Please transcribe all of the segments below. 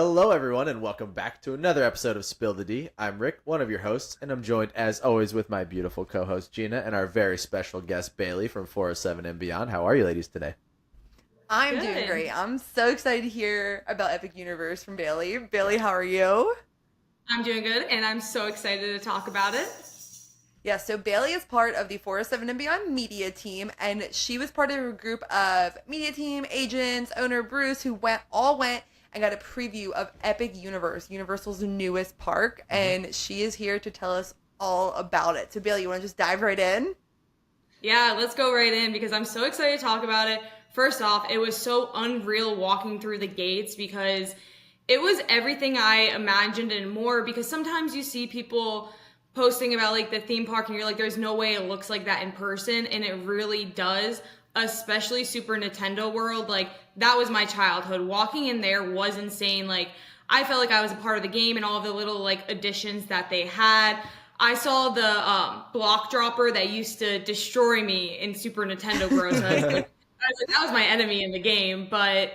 Hello, everyone, and welcome back to another episode of Spill the D. I'm Rick, one of your hosts, and I'm joined, as always, with my beautiful co-host Gina and our very special guest Bailey from 407 and Beyond. How are you, ladies, today? I'm doing Good. great. I'm so excited to hear about Epic Universe from Bailey. Bailey, how are you? I'm doing good, and I'm so excited to talk about it. Yeah, so Bailey is part of the 407 and Beyond media team, and she was part of a group of media team agents, owner Bruce, who went and got a preview of Epic Universe, Universal's newest park, and she is here to tell us all about it. So Bailey, you want to just dive right in? Yeah, let's go right in because I'm so excited to talk about it. First off, it was so unreal walking through the gates because it was everything I imagined and more, because sometimes you see people posting about like the theme park and you're like, there's no way it looks like that in person, and it really does, especially Super Nintendo World. Like, that was my childhood. Walking in there was insane. Like, I felt like I was a part of the game and all of the little like additions that they had. I saw the block dropper that used to destroy me in Super Nintendo Bros. I was like, that was my enemy in the game, but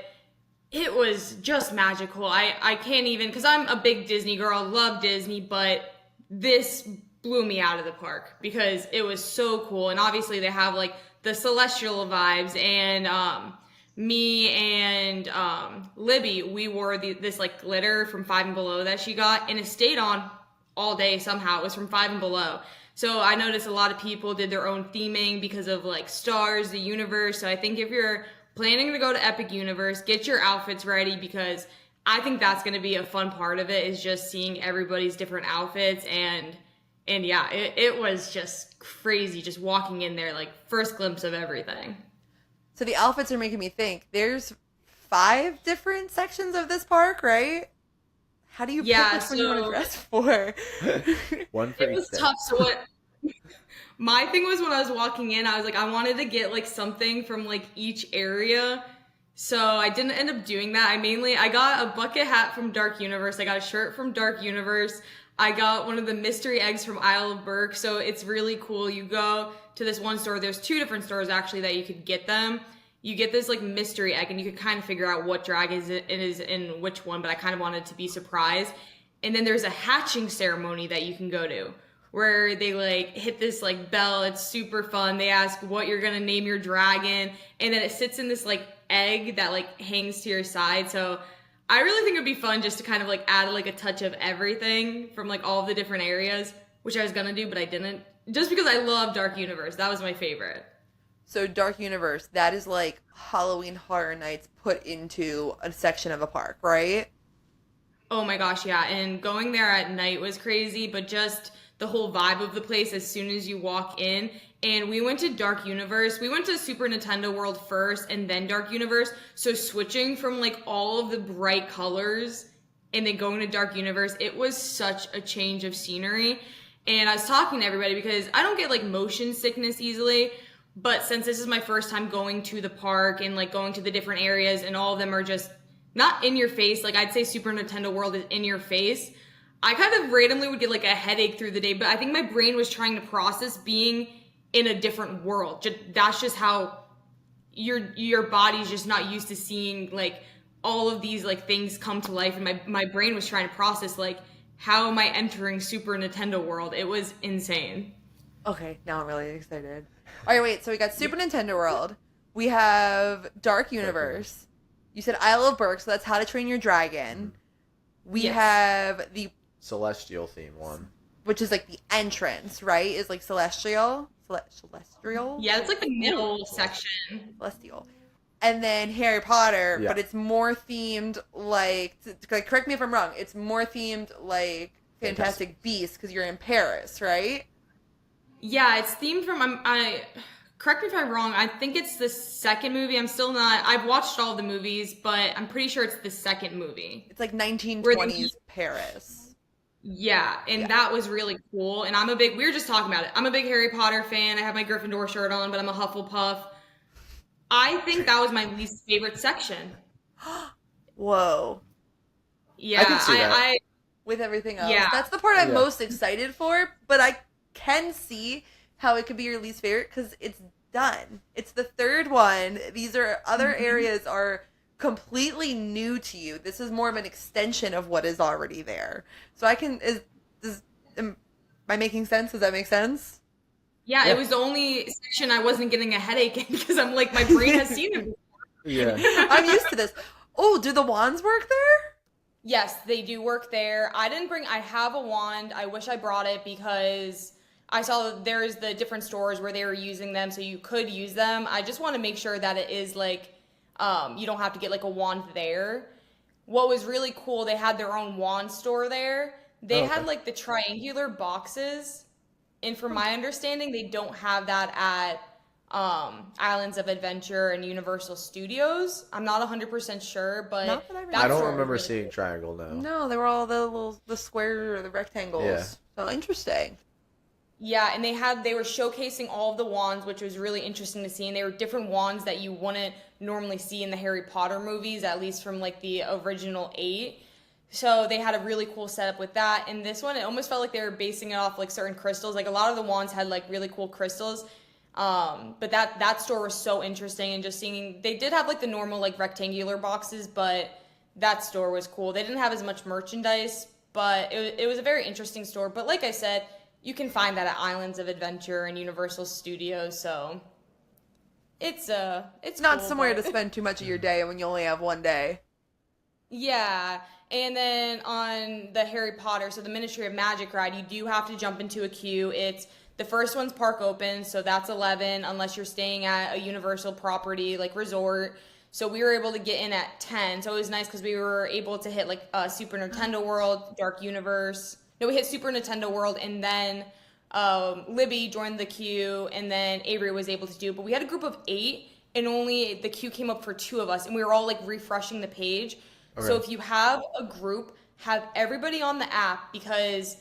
it was just magical. I can't even, because I'm a big Disney girl, love Disney, but this blew me out of the park because it was so cool. And obviously they have like the celestial vibes, and me and Libby, we wore this like glitter from Five and Below that she got, and it stayed on all day somehow. It was from Five and Below. So I noticed a lot of people did their own theming because of like stars, the universe. So I think if you're planning to go to Epic Universe, get your outfits ready, because I think that's going to be a fun part of it, is just seeing everybody's different outfits. And yeah, it was just crazy just walking in there, like first glimpse of everything. So the outfits are making me think. There's 5 different sections of this park, right? How do you pick which one you want to dress for? One for It each was day. tough. So what my thing was, when I was walking in, I was like, I wanted to get like something from like each area. So I didn't end up doing that. I got a bucket hat from Dark Universe. I got a shirt from Dark Universe. I got one of the mystery eggs from Isle of Berk. So it's really cool. You go to this one store. There's 2 different stores actually that you could get them. You get this like mystery egg, and you could kind of figure out what drag it is in which one, but I kind of wanted to be surprised. And then there's a hatching ceremony that you can go to, where they like hit this like bell. It's super fun. They ask what you're gonna name your dragon, and then it sits in this like egg that like hangs to your side. So I really think it'd be fun just to kind of like add like a touch of everything from like all of the different areas, which I was gonna do, but I didn't, just because I love Dark Universe. That was my favorite. So Dark Universe, that is like Halloween Horror Nights put into a section of a park, right? Oh my gosh, yeah. And going there at night was crazy, but just the whole vibe of the place as soon as you walk in. And we went to Dark Universe. We went to Super Nintendo World first and then Dark Universe. So switching from like all of the bright colors and then going to Dark Universe, it was such a change of scenery. And I was talking to everybody because I don't get like motion sickness easily. But since this is my first time going to the park and like going to the different areas, and all of them are just not in your face, like I'd say Super Nintendo World is in your face, I kind of randomly would get like a headache through the day. But I think my brain was trying to process being in a different world. That's just how your body's just not used to seeing like all of these like things come to life. And my brain was trying to process like, how am I entering Super Nintendo World? It was insane. Okay, now I'm really excited. All right, wait. So we got Super Nintendo World. We have Dark Universe. You said Isle of Berk, so that's How to Train Your Dragon. We Yes. have the, Celestial theme one. which is like the entrance, right? Is like celestial, celestial. Yeah, it's like the middle section. Celestial. And then Harry Potter, Yeah. but it's more themed like, correct me if I'm wrong, it's more themed like Fantastic Beasts because you're in Paris, right? Yeah, it's themed from I correct me if I'm wrong. I think it's the second movie. I'm still not. I've watched all the movies, but I'm pretty sure it's the second movie. It's like 1920s Paris. Yeah, and Yeah. that was really cool. And we were just talking about it. I'm a big Harry Potter fan. I have my Gryffindor shirt on, but I'm a Hufflepuff. I think that was my least favorite section. Whoa. Yeah, I can see that. With everything else. Yeah. That's the part I'm Yeah. most excited for, but I can see how it could be your least favorite because it's done. It's the third one. These are other areas are completely new to you. This is more of an extension of what is already there. So am I making sense? Does that make sense? Yeah, Yeah. it was the only section I wasn't getting a headache in because I'm like, my brain has seen it. Yeah. I'm used to this. Oh, do the wands work there? Yes, they do work there. I have a wand. I wish I brought it because I saw that there's the different stores where they were using them, so you could use them. I just want to make sure that it is like, you don't have to get like a wand there. What was really cool, they had their own wand store there. They Oh, okay. had like the triangular boxes, and from my understanding, they don't have that at Islands of Adventure and Universal Studios. I'm not 100% sure, but Not that I remember. I don't store was remember really seeing cool. triangle now. No, they were all the square or the rectangles. Yeah. So interesting. Yeah, and they were showcasing all of the wands, which was really interesting to see. And they were different wands that you wouldn't normally see in the Harry Potter movies, at least from like the original 8. So they had a really cool setup with that. And this one, it almost felt like they were basing it off like certain crystals. Like a lot of the wands had like really cool crystals. But that store was so interesting, and just seeing, they did have like the normal like rectangular boxes, but that store was cool. They didn't have as much merchandise, but it was a very interesting store. But like I said, you can find that at Islands of Adventure and Universal Studios, so it's Not cool, somewhere but- to spend too much of your day when you only have one day. Yeah, and then on the Harry Potter, so the Ministry of Magic ride, you do have to jump into a queue. It's the first one's park open, so that's 11, unless you're staying at a Universal property like resort. So we were able to get in at 10, so it was nice because we were able to hit like Super Nintendo World, Dark Universe. No, we hit Super Nintendo World, and then Libby joined the queue, and then Avery was able to do it. But we had a group of 8, and only the queue came up for 2 of us, and we were all like refreshing the page. So if you have a group, have everybody on the app, because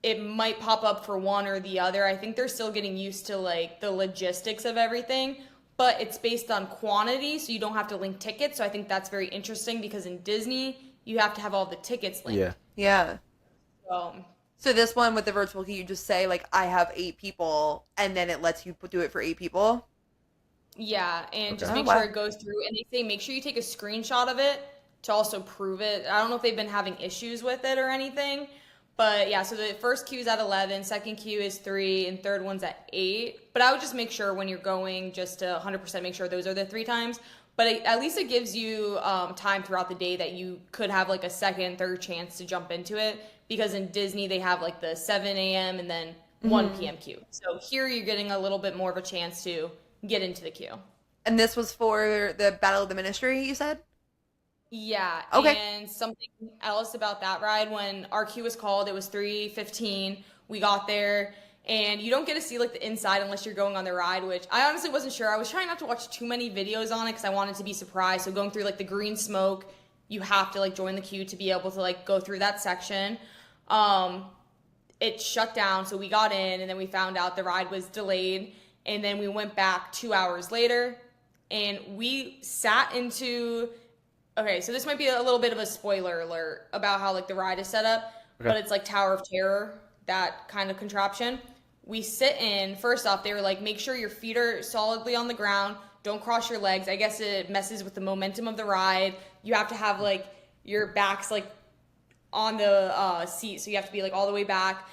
it might pop up for one or the other. I think they're still getting used to like the logistics of everything, but it's based on quantity, so you don't have to link tickets. So I think that's very interesting, because in Disney, you have to have all the tickets linked. Yeah. Yeah. So, So this one with the virtual queue, you just say like I have 8 people, and then it lets you do it for 8 people. yeah, and just Okay. make Oh, wow. sure it goes through. And they say make sure you take a screenshot of it to also prove it. I don't know if they've been having issues with it or anything. But yeah, so the first queue is at 11, second queue is 3, and third one's at 8. But I would just make sure when you're going, just to 100% make sure those are the 3 times. But at least it gives you time throughout the day that you could have like a second, third chance to jump into it. Because in Disney, they have like the 7 a.m. and then 1 p.m. queue. So here you're getting a little bit more of a chance to get into the queue. And this was for the Battle of the Ministry, you said? Yeah. Okay. And something else about that ride, when our queue was called, it was 3:15. We got there, and you don't get to see like the inside unless you're going on the ride, which I honestly wasn't sure. I was trying not to watch too many videos on it because I wanted to be surprised. So going through like the green smoke, you have to like join the queue to be able to like go through that section. It shut down, so we got in, and then we found out the ride was delayed, and then we went back 2 hours later, and we sat into. Okay, so this might be a little bit of a spoiler alert about how like the ride is set up, but it's like Tower of Terror, that kind of contraption. We sit in, first off, they were like, make sure your feet are solidly on the ground, don't cross your legs. I guess it messes with the momentum of the ride. You have to have like your backs like on the seat, so you have to be like all the way back.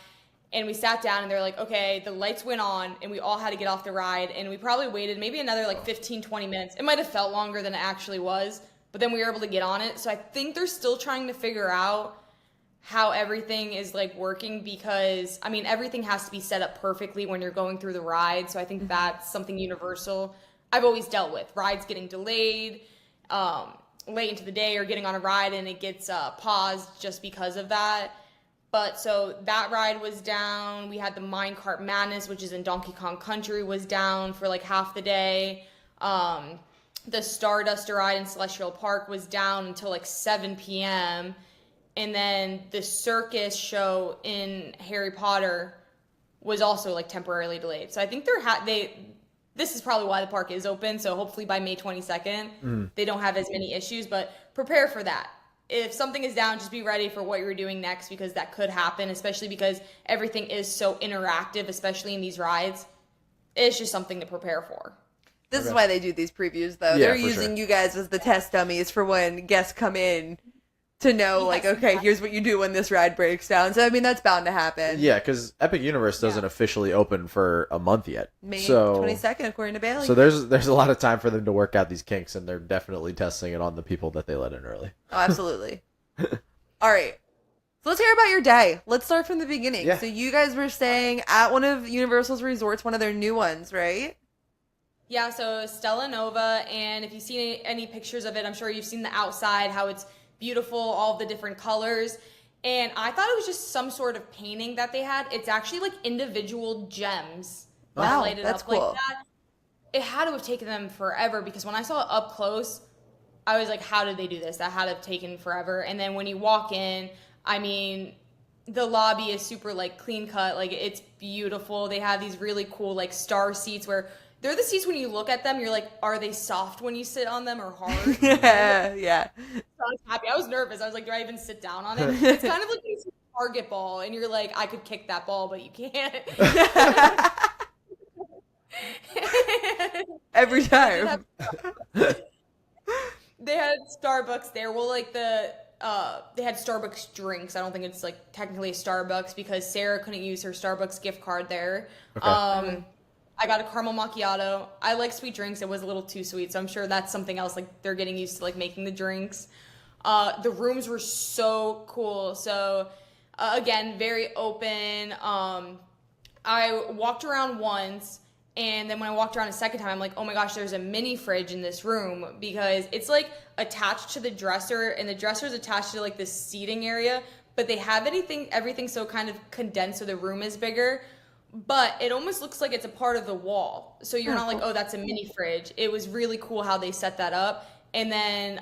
And we sat down, and they're like, okay, the lights went on, and we all had to get off the ride, and we probably waited maybe another like 15-20 minutes. It might have felt longer than it actually was, but then we were able to get on it. So I think they're still trying to figure out how everything is like working, because I mean, everything has to be set up perfectly when you're going through the ride. So I think that's something Universal I've always dealt with. Rides getting delayed late into the day, or getting on a ride and it gets paused just because of that. But so that ride was down. We had the Minecart Madness, which is in Donkey Kong Country, was down for like half the day. The Stardust ride in Celestial Park was down until like 7 p.m. And then the circus show in Harry Potter was also like temporarily delayed. So I think this is probably why the park is open. So hopefully by May 22nd, they don't have as many issues, but prepare for that. If something is down, just be ready for what you're doing next, because that could happen, especially because everything is so interactive, especially in these rides. It's just something to prepare for. This is Okay. why they do these previews, though. Yeah, They're for using sure. you guys as the test dummies for when guests come in to know, like, Yes, okay, here's what you do when this ride breaks down. So, I mean, that's bound to happen. Yeah, because Epic Universe doesn't officially open for a month yet. May so 22nd, according to Bailey. So there's a lot of time for them to work out these kinks, and they're definitely testing it on the people that they let in early. Oh, absolutely. All right. So let's hear about your day. Let's start from the beginning. Yeah. So you guys were staying at one of Universal's resorts, one of their new ones, right? Yeah, so Stella Nova, and if you've seen any pictures of it, I'm sure you've seen the outside, how it's beautiful, all of the different colors. And I thought it was just some sort of painting that they had. It's actually like individual gems that Wow, light it that's up cool. like that. It had to have taken them forever because when I saw it up close, I was like, how did they do this? That had to have taken forever. And then when you walk in, I mean, the lobby is super like clean cut, like it's beautiful. They have these really cool like star seats where they're the seats when you look at them, you're like, are they soft when you sit on them or hard? Yeah, yeah. So I was happy. I was nervous. I was like, do I even sit down on it? It's kind of like when you see a target ball and you're like, I could kick that ball, but you can't. Every time. They had Starbucks there. Well, like they had Starbucks drinks. I don't think it's like technically a Starbucks because Sarah couldn't use her Starbucks gift card there. Okay. I got a caramel macchiato. I like sweet drinks. It was a little too sweet, so I'm sure that's something else. Like they're getting used to like making the drinks. The rooms were so cool. So again, very open. I walked around once, and then when I walked around a second time, I'm like, oh my gosh, there's a mini fridge in this room because it's like attached to the dresser, and the dresser is attached to like this seating area. But they have everything so kind of condensed, so the room is bigger. But it almost looks like it's a part of the wall. So you're not like, oh, that's a mini fridge. It was really cool how they set that up. And then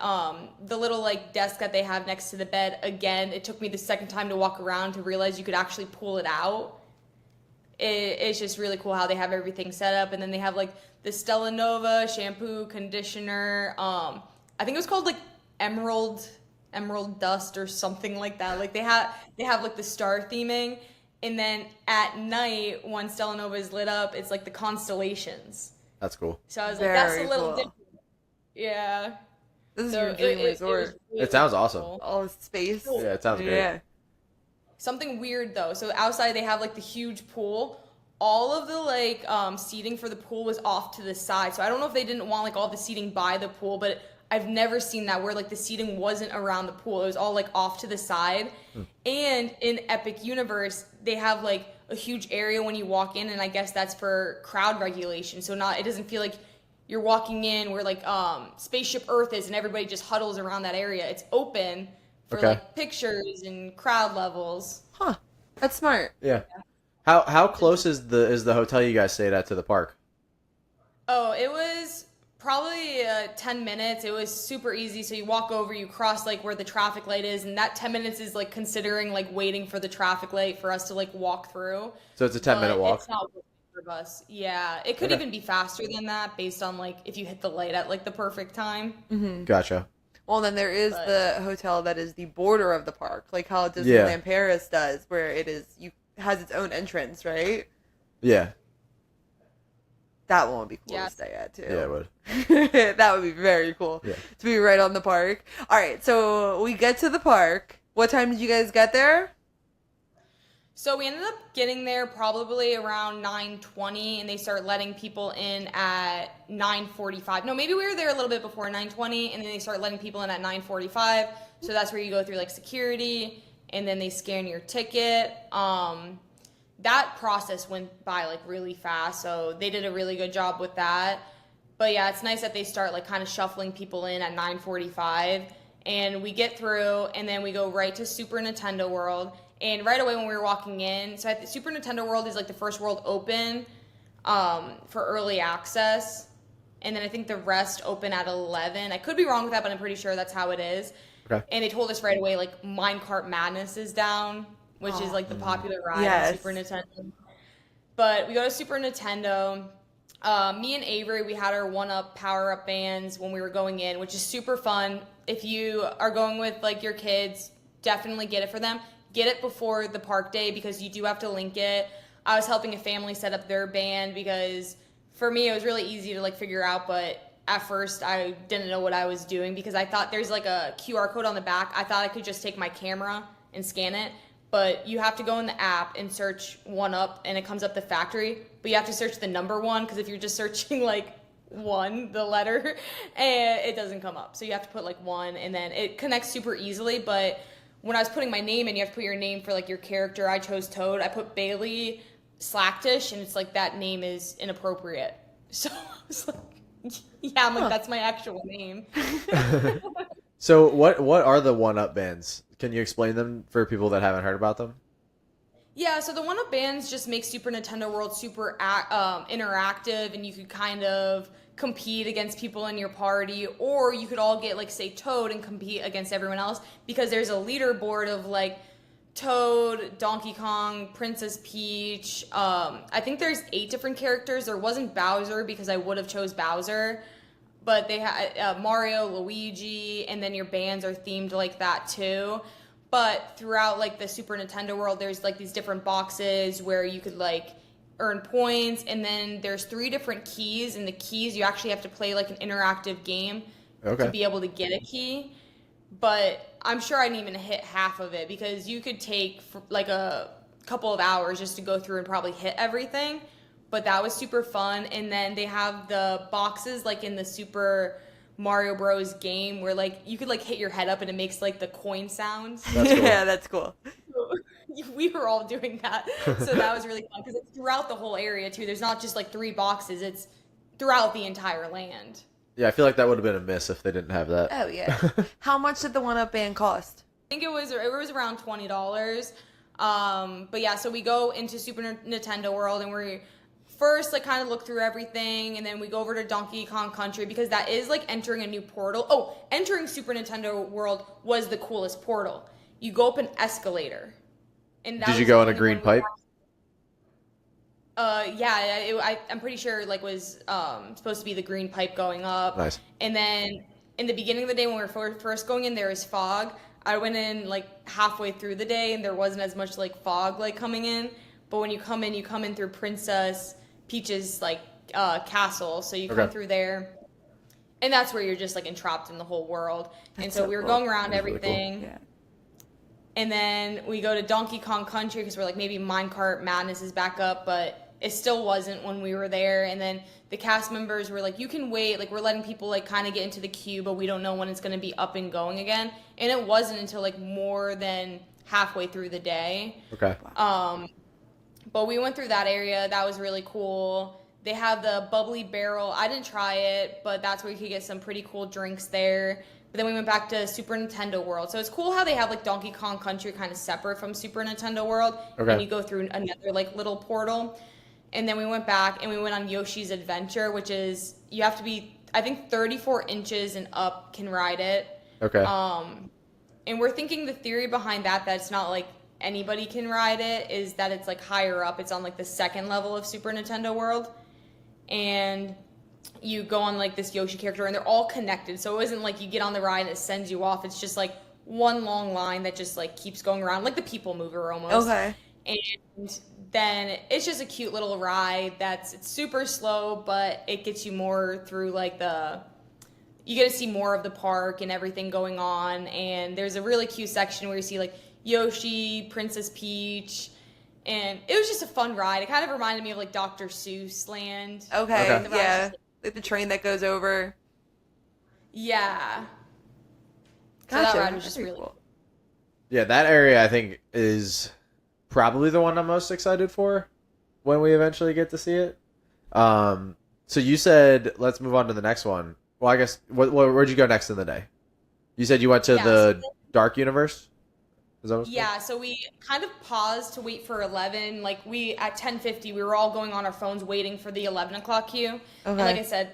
the little like desk that they have next to the bed, again, it took me the second time to walk around to realize you could actually pull it out. It's just really cool how they have everything set up. And then they have like the Stella Nova shampoo, conditioner. I think it was called like Emerald Dust or something like that. Like they have like the star theming. And then at night, when Stella Nova is lit up, it's like the constellations. That's cool. So I was like, that's a Very little cool. different. Yeah. This is So your dream was resort. really It sounds awesome. cool. All this space. Yeah, it sounds great. Yeah. Something weird though. So outside they have like the huge pool. All of the like seating for the pool was off to the side. So I don't know if they didn't want like all the seating by the pool, but I've never seen that where like the seating wasn't around the pool. It was all like off to the side. And in Epic Universe, they have like a huge area when you walk in, and I guess that's for crowd regulation. So it doesn't feel like you're walking in where like Spaceship Earth is and everybody just huddles around that area. It's open for Okay. like pictures and crowd levels. Huh. That's smart. Yeah. How close is the hotel you guys stayed at to the park? Oh, it was probably 10 minutes. It was super easy. So you walk over, you cross like where the traffic light is, and that 10 minutes is like considering like waiting for the traffic light for us to like walk through. So it's a 10-minute But walk. It's not worth it for bus. Yeah, it could Okay. even be faster than that based on like if you hit the light at like the perfect time. Gotcha. Well, then there is But- the hotel that is the border of the park, like how Disneyland Yeah. Paris does, where it is has its own entrance, right? Yeah. That one would be cool Yeah. to stay at too. Yeah, it would. That would be very cool Yeah. to be right on the park. All right, so we get to the park. What time did you guys get there? So we ended up getting there probably around 9:20, and they start letting people in at 9:45. No, maybe we were there a little bit before 9:20, and then they start letting people in at 9:45. So that's where you go through like security, and then they scan your ticket. That process went by like really fast, so they did a really good job with that. But yeah, it's nice that they start like kind of shuffling people in at 9:45, and we get through, and then we go right to Super Nintendo World. And right away when we were walking in, so at the Super Nintendo World is like the first world open for early access, and then I think the rest open at 11. I could be wrong with that, but I'm pretty sure that's how it is. Okay. And they told us right away like Minecart Madness is down, which is like the popular ride Yes. on Super Nintendo. But we go to Super Nintendo. Me and Avery, we had our 1-Up power-up bands when we were going in, which is super fun. If you are going with like your kids, definitely get it for them. Get it before the park day because you do have to link it. I was helping a family set up their band because for me, it was really easy to like figure out, but at first I didn't know what I was doing because I thought there's like a QR code on the back. I thought I could just take my camera and scan it, but you have to go in the app and search 1UP and it comes up the factory, but you have to search the number 1 because if you're just searching like 1, the letter, and it doesn't come up. So you have to put like 1 and then it connects super easily, but when I was putting my name in, you have to put your name for like your character. I chose Toad. I put Bailey Slacktish, and it's like that name is inappropriate. So I was like, yeah, I'm like, that's my actual name. So what are the 1UP bands? Can you explain them for people that haven't heard about them? Yeah, so the 1UP bands just make Super Nintendo World super interactive, and you could kind of compete against people in your party, or you could all get like say Toad and compete against everyone else because there's a leaderboard of like Toad, Donkey Kong, Princess Peach. I think there's 8 different characters. There wasn't Bowser because I would have chose Bowser, but they had Mario, Luigi, and then your bands are themed like that too. But throughout like the Super Nintendo World, there's like these different boxes where you could like earn points, and then there's 3 different keys, and the keys you actually have to play like an interactive game to be able to get a key. But I'm sure I didn't even hit half of it because you could take like a couple of hours just to go through and probably hit everything. But that was super fun. And then they have the boxes like in the Super Mario Bros. Game where like you could like hit your head up and it makes like the coin sounds. That's cool. Yeah, that's cool. We were all doing that. So that was really fun because it's throughout the whole area too. There's not just like 3 boxes. It's throughout the entire land. Yeah, I feel like that would have been a miss if they didn't have that. Oh yeah. How much did the 1UP band cost? I think it was around $20. But yeah, so we go into Super Nintendo World and we first like kind of look through everything, and then we go over to Donkey Kong Country because that is like entering a new portal. Oh, entering Super Nintendo World was the coolest portal. You go up an escalator. And that Did you was go the on a only green one we pipe? I'm pretty sure like was supposed to be the green pipe going up. Nice. And then in the beginning of the day when we were first going in, there was fog. I went in like halfway through the day and there wasn't as much like fog like coming in. But when you come in through Princess Peach's like castle, so you come through there, and that's where you're just like entrapped in the whole world. And so we were going around That's really everything. Yeah. And then we go to Donkey Kong Country because we're like, maybe Minecart Madness is back up, but it still wasn't when we were there. And then the cast members were like, you can wait. Like, we're letting people like kind of get into the queue, but we don't know when it's going to be up and going again. And it wasn't until like more than halfway through the day. Okay. But we went through that area. That was really cool. They have the Bubbly Barrel. I didn't try it, but that's where you could get some pretty cool drinks there. But then we went back to Super Nintendo World. So it's cool how they have like Donkey Kong Country kind of separate from Super Nintendo World. Okay. And you go through another like little portal. And then we went back and we went on Yoshi's Adventure, which is, you have to be, I think 34 inches and up can ride it. Okay. And we're thinking the theory behind that it's not like anybody can ride it, is that it's like higher up. It's on like the 2nd level of Super Nintendo World. And you go on like this Yoshi character and they're all connected. So it isn't like you get on the ride and it sends you off. It's just like one long line that just like keeps going around, like the People Mover almost. Okay. And then it's just a cute little ride it's super slow, but it gets you more through like you get to see more of the park and everything going on. And there's a really cute section where you see like Yoshi, Princess Peach, and it was just a fun ride. It kind of reminded me of like Dr. Seuss Land. Okay. And the ride Yeah. was just, Like the train that goes over. yeah. So Gotcha. that ride was just Very really cool. Yeah, that area I think is probably the one I'm most excited for when we eventually get to see it. So you said let's move on to the next one. Well, I guess where'd you go next in the day? You said you went to the Dark Universe. Is that what it's called? So we kind of paused to wait for 11. Like at 10:50, we were all going on our phones waiting for the 11 o'clock queue. Okay. And like I said,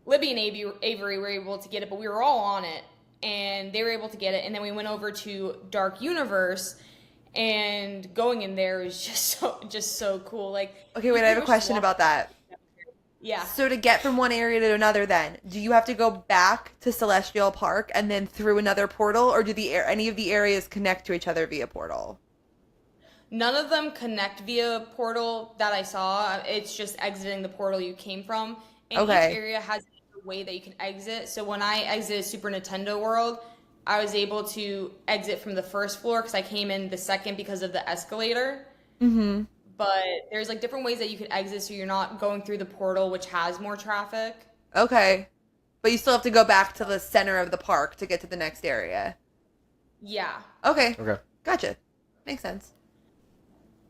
Libby and Avery were able to get it, but we were all on it, and they were able to get it. And then we went over to Dark Universe, and going in there was just so cool. Like, Okay, wait, I have a question about that. Yeah. So to get from one area to another then, do you have to go back to Celestial Park and then through another portal, or do any of the areas connect to each other via portal? None of them connect via portal that I saw. It's just exiting the portal you came from. And Okay. each area has a way that you can exit. So when I exited Super Nintendo World, I was able to exit from the first floor because I came in the second because of the escalator. Mm-hmm. But there's like different ways that you can exit so you're not going through the portal, which has more traffic. Okay. But you still have to go back to the center of the park to get to the next area. Yeah. Okay. Okay. Gotcha. Makes sense.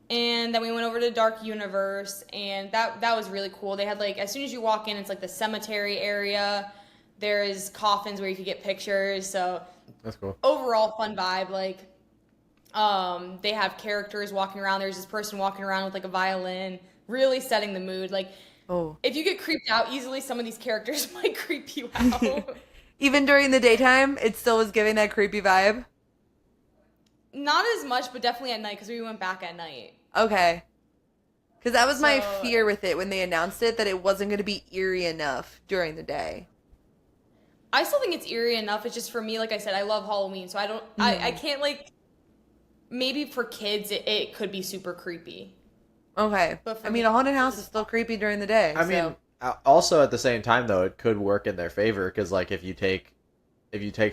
And then we went over to Dark Universe, and that was really cool. They had like, as soon as you walk in, it's like the cemetery area. There's coffins where you could get pictures. So That's cool. overall fun vibe. Like, they have characters walking around. There's this person walking around with like a violin, really setting the mood. Like, Oh. if you get creeped out easily, some of these characters might creep you out. Even during the daytime, it still was giving that creepy vibe. Not as much, but definitely at night because we went back at night. Okay. Because that was my So- fear with it when they announced it, that it wasn't going to be eerie enough during the day. I still think it's eerie enough. It's just for me, like I said, I love Halloween, so I don't, I can't like. Maybe for kids, it could be super creepy. Okay. But for I mean, me- a haunted house is still creepy during the day. I so- mean, also at the same time though, it could work in their favor because like if you take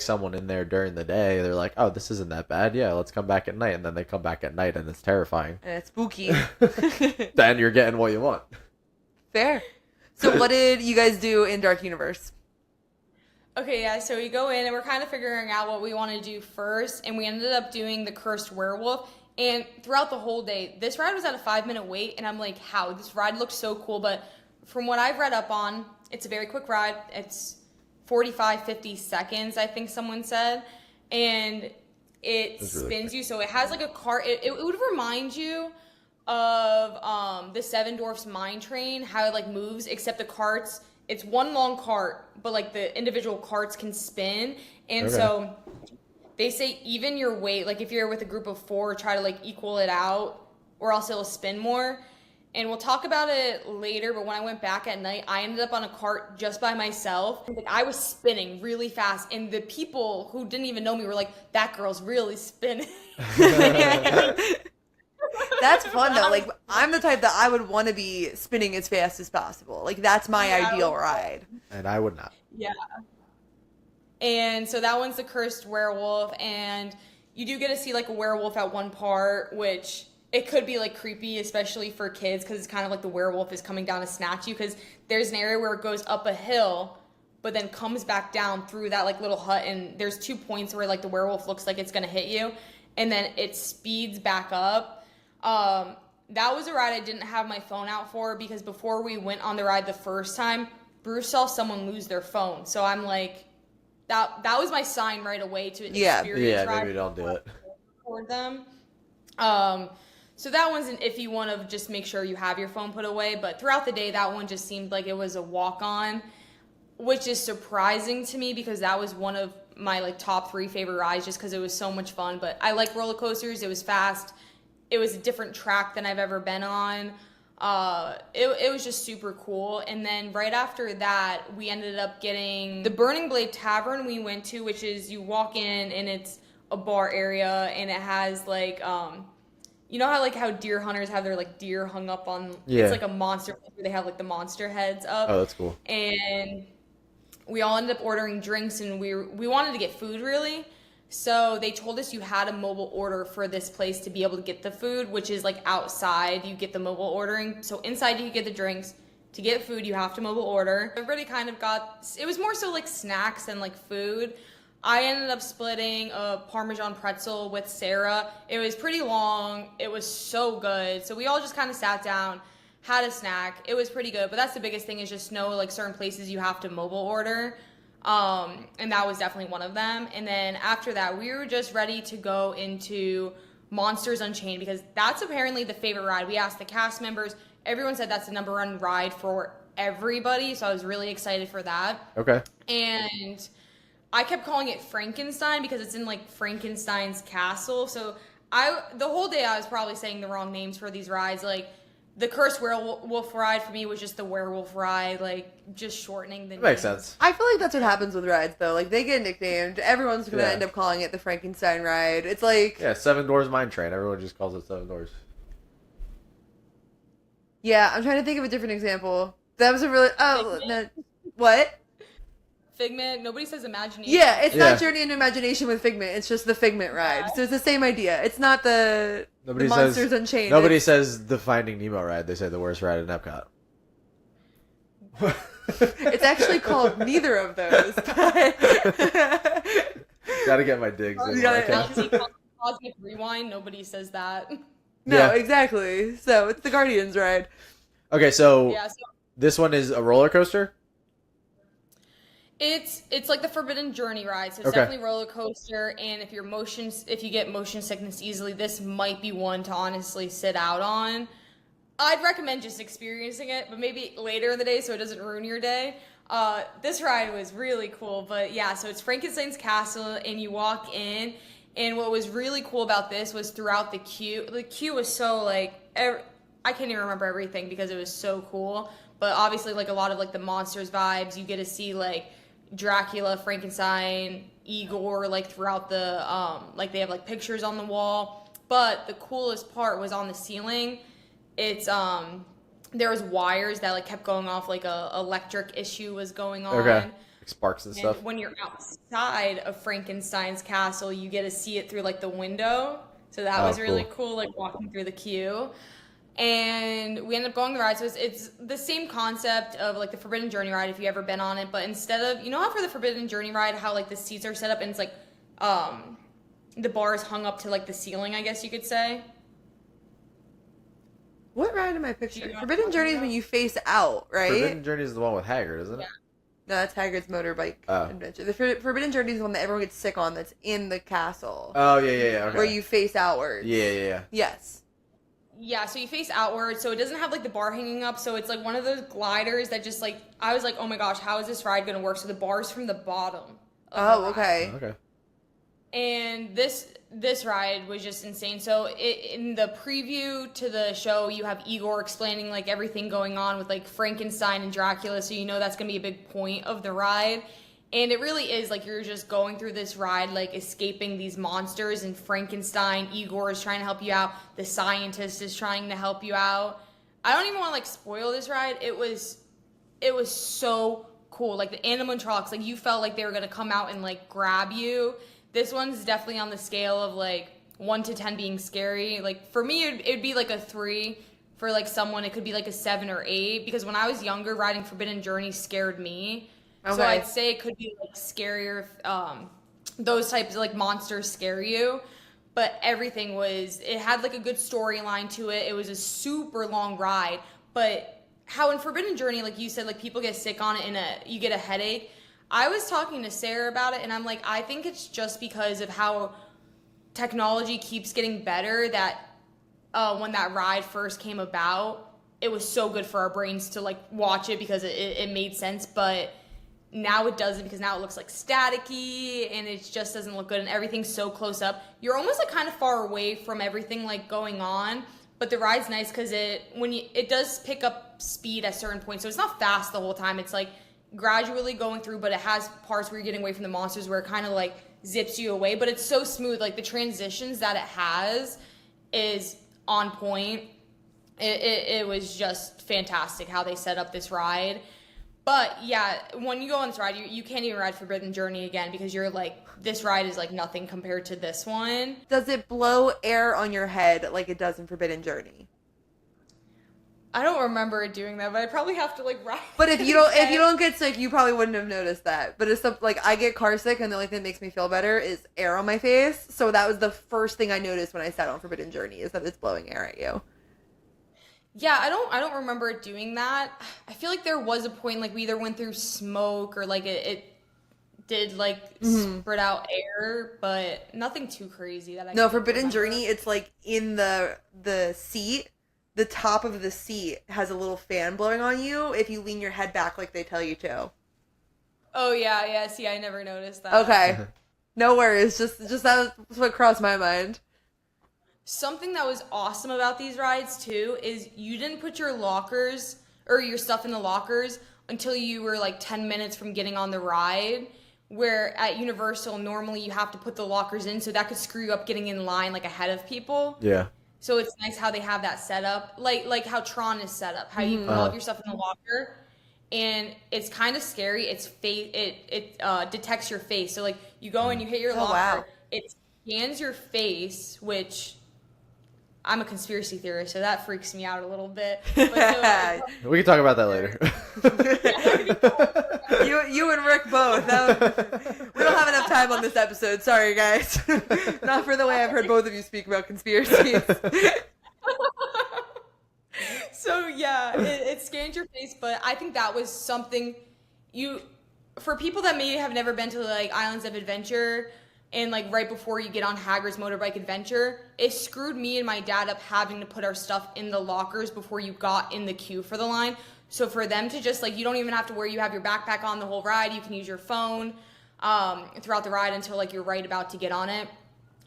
someone in there during the day, they're like, oh, this isn't that bad. Yeah, let's come back at night, and then they come back at night, and it's terrifying. and it's spooky. Then you're getting what you want. Fair. So what did you guys do in Dark Universe? Okay, yeah, so we go in and we're kind of figuring out what we want to do first, and we ended up doing the Cursed Werewolf. And throughout the whole day, this ride was at a 5-minute wait, and I'm like, how? This ride looks so cool, but from what I've read up on, it's a very quick ride. It's 45, 50 seconds, I think someone said, and it That's really spins you. So it has like a cart. It would remind you of the Seven Dwarfs Mine Train, how it like moves, except the carts, it's one long cart, but like the individual carts can spin. And Okay. so they say even your weight, like if you're with a group of 4, try to like equal it out or else it'll spin more. And we'll talk about it later, but when I went back at night, I ended up on a cart just by myself. Like I was spinning really fast, and the people who didn't even know me were like, that girl's really spinning. That's fun though. Like I'm the type that I would want to be spinning as fast as possible. Like that's my Yeah, ideal I ride. And I would not. Yeah. And so that one's the Cursed Werewolf, and you do get to see like a werewolf at one part, which it could be like creepy, especially for kids, because it's kind of like the werewolf is coming down to snatch you, because there's an area where it goes up a hill, but then comes back down through that like little hut, and there's 2 points where like the werewolf looks like it's gonna hit you, and then it speeds back up. That was a ride I didn't have my phone out for, because before we went on the ride the first time, Bruce saw someone lose their phone. So I'm like, that was my sign right away to Yeah. experience Yeah, ride maybe don't do it. for them. So that one's an iffy one of just make sure you have your phone put away. But throughout the day, that one just seemed like it was a walk-on, which is surprising to me because that was one of my like top 3 favorite rides just because it was so much fun. But I like roller coasters. It was fast. It was a different track than I've ever been on. It was just super cool. And then right after that, we ended up getting the Burning Blade Tavern we went to, which is you walk in and it's a bar area, and it has like you know how deer hunters have their like deer hung up on, Yeah. it's like a monster place where they have like the monster heads up. Oh, that's cool. And we all ended up ordering drinks, and we wanted to get food really. So they told us you had a mobile order for this place to be able to get the food, which is like outside you get the mobile ordering. So inside you get the drinks. To get food, you have to mobile order. Everybody kind of got, it was more so like snacks than like food. I ended up splitting a Parmesan pretzel with Sarah. It was pretty long. It was so good. So we all just kind of sat down, had a snack. It was pretty good. But that's the biggest thing, is just know like certain places you have to mobile order. And that was definitely one of them. And then after that, we were just ready to go into Monsters Unchained, because that's apparently the favorite ride. We asked the cast members. Everyone said that's the #1 ride for everybody. So I was really excited for that. Okay. And I kept calling it Frankenstein because it's in like Frankenstein's castle. So the whole day I was probably saying the wrong names for these rides. Like the Cursed Werewolf ride for me was just the werewolf ride, like just shortening the name. Makes sense. I feel like that's what happens with rides, though. Like, they get nicknamed. Everyone's going to Yeah. end up calling it the Frankenstein ride. It's like, Yeah, Seven Doors Mine Train. Everyone just calls it Seven Doors. yeah, I'm trying to think of a different example. That was a really, oh, no, what? Figment. Nobody says imagination. Yeah, it's Yeah. not Journey into Imagination with Figment. It's just the Figment ride. So it's the same idea. It's not the Monsters Unchained. Nobody It's- says the Finding Nemo ride. They say the worst ride in Epcot. It's actually called neither of those. But Gotta get my digs in. You gotta- Okay. Galaxy Cosmic Rewind. Nobody says that. no, Yeah. exactly. So it's the Guardians ride. Okay, so Yeah. So this one is a roller coaster. it's like the Forbidden Journey ride. So it's Okay. definitely roller coaster. And if you get motion sickness easily, this might be one to honestly sit out on. I'd recommend just experiencing it, but maybe later in the day so it doesn't ruin your day. This ride was really cool, but yeah, so it's Frankenstein's castle, and you walk in, and what was really cool about this was throughout the queue was so like, I can't even remember everything because it was so cool, but obviously like a lot of like the monsters vibes, you get to see like Dracula, Frankenstein, Igor, like throughout the, like they have like pictures on the wall, but the coolest part was on the ceiling. It's there was wires that like kept going off, like a electric issue was going on. Okay. Like sparks and And stuff. when you're outside of Frankenstein's castle, you get to see it through like the window. So that was really cool, like walking through the queue. And we ended up going the ride. So it's the same concept of like the Forbidden Journey ride if you've ever been on it. But instead of, you know how for the Forbidden Journey ride, how like the seats are set up and it's like the bar is hung up to like the ceiling, I guess you could say. What ride am I Do you picturing? know Forbidden what I'm Journey is talking when you face out, right? Forbidden Journey is the one with Haggard, isn't it? Yeah. No, that's Hagrid's motorbike Oh. adventure. The Forbidden Journey is the one that everyone gets sick on that's in the castle. Oh yeah. Okay. Where you face outwards. Yeah. Yes. Yeah, so you face outward, so it doesn't have like the bar hanging up, so it's like one of those gliders that just like, I was like, oh my gosh, how is this ride gonna work? So the bar's from the bottom. of the ride. Okay. Okay. And this ride was just insane. So in the preview to the show, you have Igor explaining like everything going on with like Frankenstein and Dracula, so you know that's gonna be a big point of the ride. And it really is like you're just going through this ride, like escaping these monsters, and Frankenstein, Igor is trying to help you out, the scientist is trying to help you out. I don't even want to like spoil this ride. It was so cool. Like the animatronics, like you felt like they were gonna come out and like grab you. This one's definitely on the scale of like 1 to 10 being scary. Like for me, it'd be like a 3. For like someone, it could be like a 7 or 8. Because when I was younger, riding Forbidden Journey scared me. So Okay. I'd say it could be like scarier if those types of like monsters scare you. But everything it had like a good storyline to it. It was a super long ride. But how in Forbidden Journey, like you said, like people get sick on it and you get a headache. I was talking to Sarah about it and I'm like, I think it's just because of how technology keeps getting better that when that ride first came about, it was so good for our brains to like watch it because it made sense. But now it doesn't, because now it looks like staticky and it just doesn't look good and everything's so close up. You're almost like kind of far away from everything like going on, but the ride's nice because it does pick up speed at certain points. So it's not fast the whole time. It's like gradually going through, but it has parts where you're getting away from the monsters where it kind of like zips you away, but it's so smooth. Like the transitions that it has is on point. It was just fantastic how they set up this ride. But yeah, when you go on this ride, you can't even ride Forbidden Journey again because you're like, this ride is like nothing compared to this one. Does it blow air on your head like it does in Forbidden Journey? I don't remember it doing that, but I probably have to like ride. But if you don't get sick, you probably wouldn't have noticed that. But it's something like I get car sick, and the only thing that makes me feel better is air on my face. So that was the first thing I noticed when I sat on Forbidden Journey is that it's blowing air at you. Yeah, I don't remember it doing that. I feel like there was a point like we either went through smoke or like it did like spread out air, but nothing too crazy that I No, can Forbidden remember. Journey, it's like in the seat, the top of the seat has a little fan blowing on you if you lean your head back like they tell you to. Oh yeah. See, I never noticed that. Okay. No worries. Just that's what crossed my mind. something that was awesome about these rides too is you didn't put your lockers or your stuff in the lockers until you were like 10 minutes from getting on the ride. Where at Universal, normally you have to put the lockers in, so that could screw you up getting in line like ahead of people. Yeah. So it's nice how they have that set up, like how Tron is set up, how you put all of your stuff in the locker, and it's kind of scary. It detects your face, so like you go and you hit your locker, wow. it scans your face, which I'm a conspiracy theorist, so that freaks me out a little bit. But so, We can talk about that later. You and Rick both. We don't have enough time on this episode. Sorry, guys. Not for the way I've heard both of you speak about conspiracies. So yeah, it scans your face, but I think that was something for people that maybe have never been to like Islands of Adventure and like right before you get on Hagrid's Motorbike Adventure, it screwed me and my dad up having to put our stuff in the lockers before you got in the queue for the line. So for them to just like, you don't even have to worry, you have your backpack on the whole ride, you can use your phone throughout the ride until like you're right about to get on it.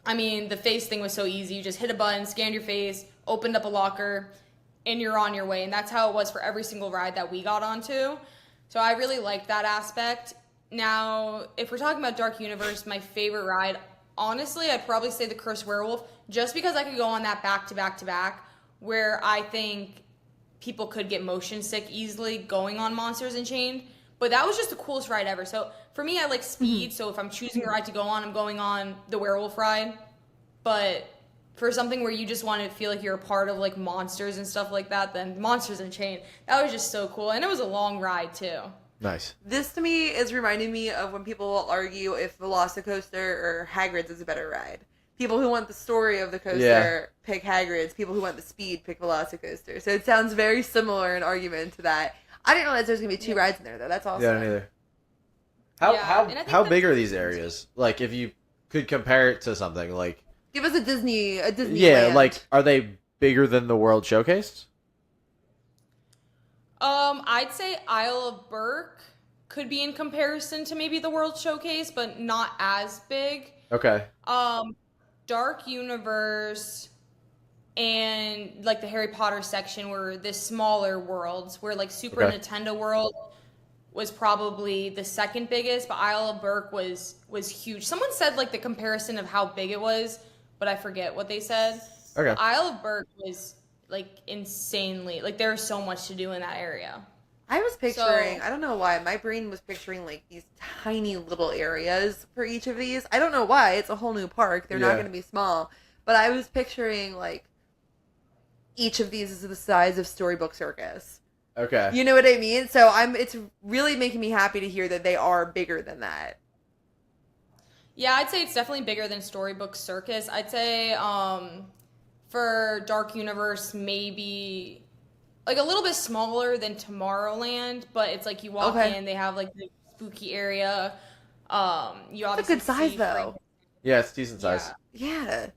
I mean, the face thing was so easy. You just hit a button, scanned your face, opened up a locker, and you're on your way. And that's how it was for every single ride that we got onto. So I really liked that aspect. Now, if we're talking about Dark Universe, my favorite ride, honestly, I'd probably say the Cursed Werewolf, just because I could go on that back to back to back, where I think people could get motion sick easily going on Monsters Unchained. But that was just the coolest ride ever. So for me, I like speed. So if I'm choosing a ride to go on, I'm going on the werewolf ride. But for something where you just want to feel like you're a part of like monsters and stuff like that, then Monsters Unchained, that was just so cool. And it was a long ride too. Nice. This to me is reminding me of when people will argue if Velocicoaster or Hagrid's is a better ride. People who want the story of the coaster pick Hagrid's. People who want the speed pick Velocicoaster. So it sounds very similar in argument to that. I didn't realize there's going to be two rides in there, though. That's awesome. Yeah, neither. Yeah, How big are these areas? Like, if you could compare it to something, like... Give us a Disney Yeah, land. like, are they bigger than the World Showcase? I'd say Isle of Berk could be in comparison to maybe the World Showcase, but not as big. Okay. Dark Universe and like the Harry Potter section were the smaller worlds, where like Super Okay. Nintendo World was probably the second biggest, but Isle of Berk was huge. Someone said like the comparison of how big it was, but I forget what they said. Okay. Isle of Berk was like insanely, like there was so much to do in that area. I was picturing, I don't know why, my brain was picturing like these tiny little areas for each of these. I don't know why, it's a whole new park. They're not going to be small. But I was picturing like each of these is the size of Storybook Circus. Okay. You know what I mean? So it's really making me happy to hear that they are bigger than that. Yeah, I'd say it's definitely bigger than Storybook Circus. I'd say for Dark Universe, maybe like a little bit smaller than Tomorrowland, but it's like you walk in, they have like the spooky area. You obviously It's a good size see though. Yeah, it's decent size. Yeah.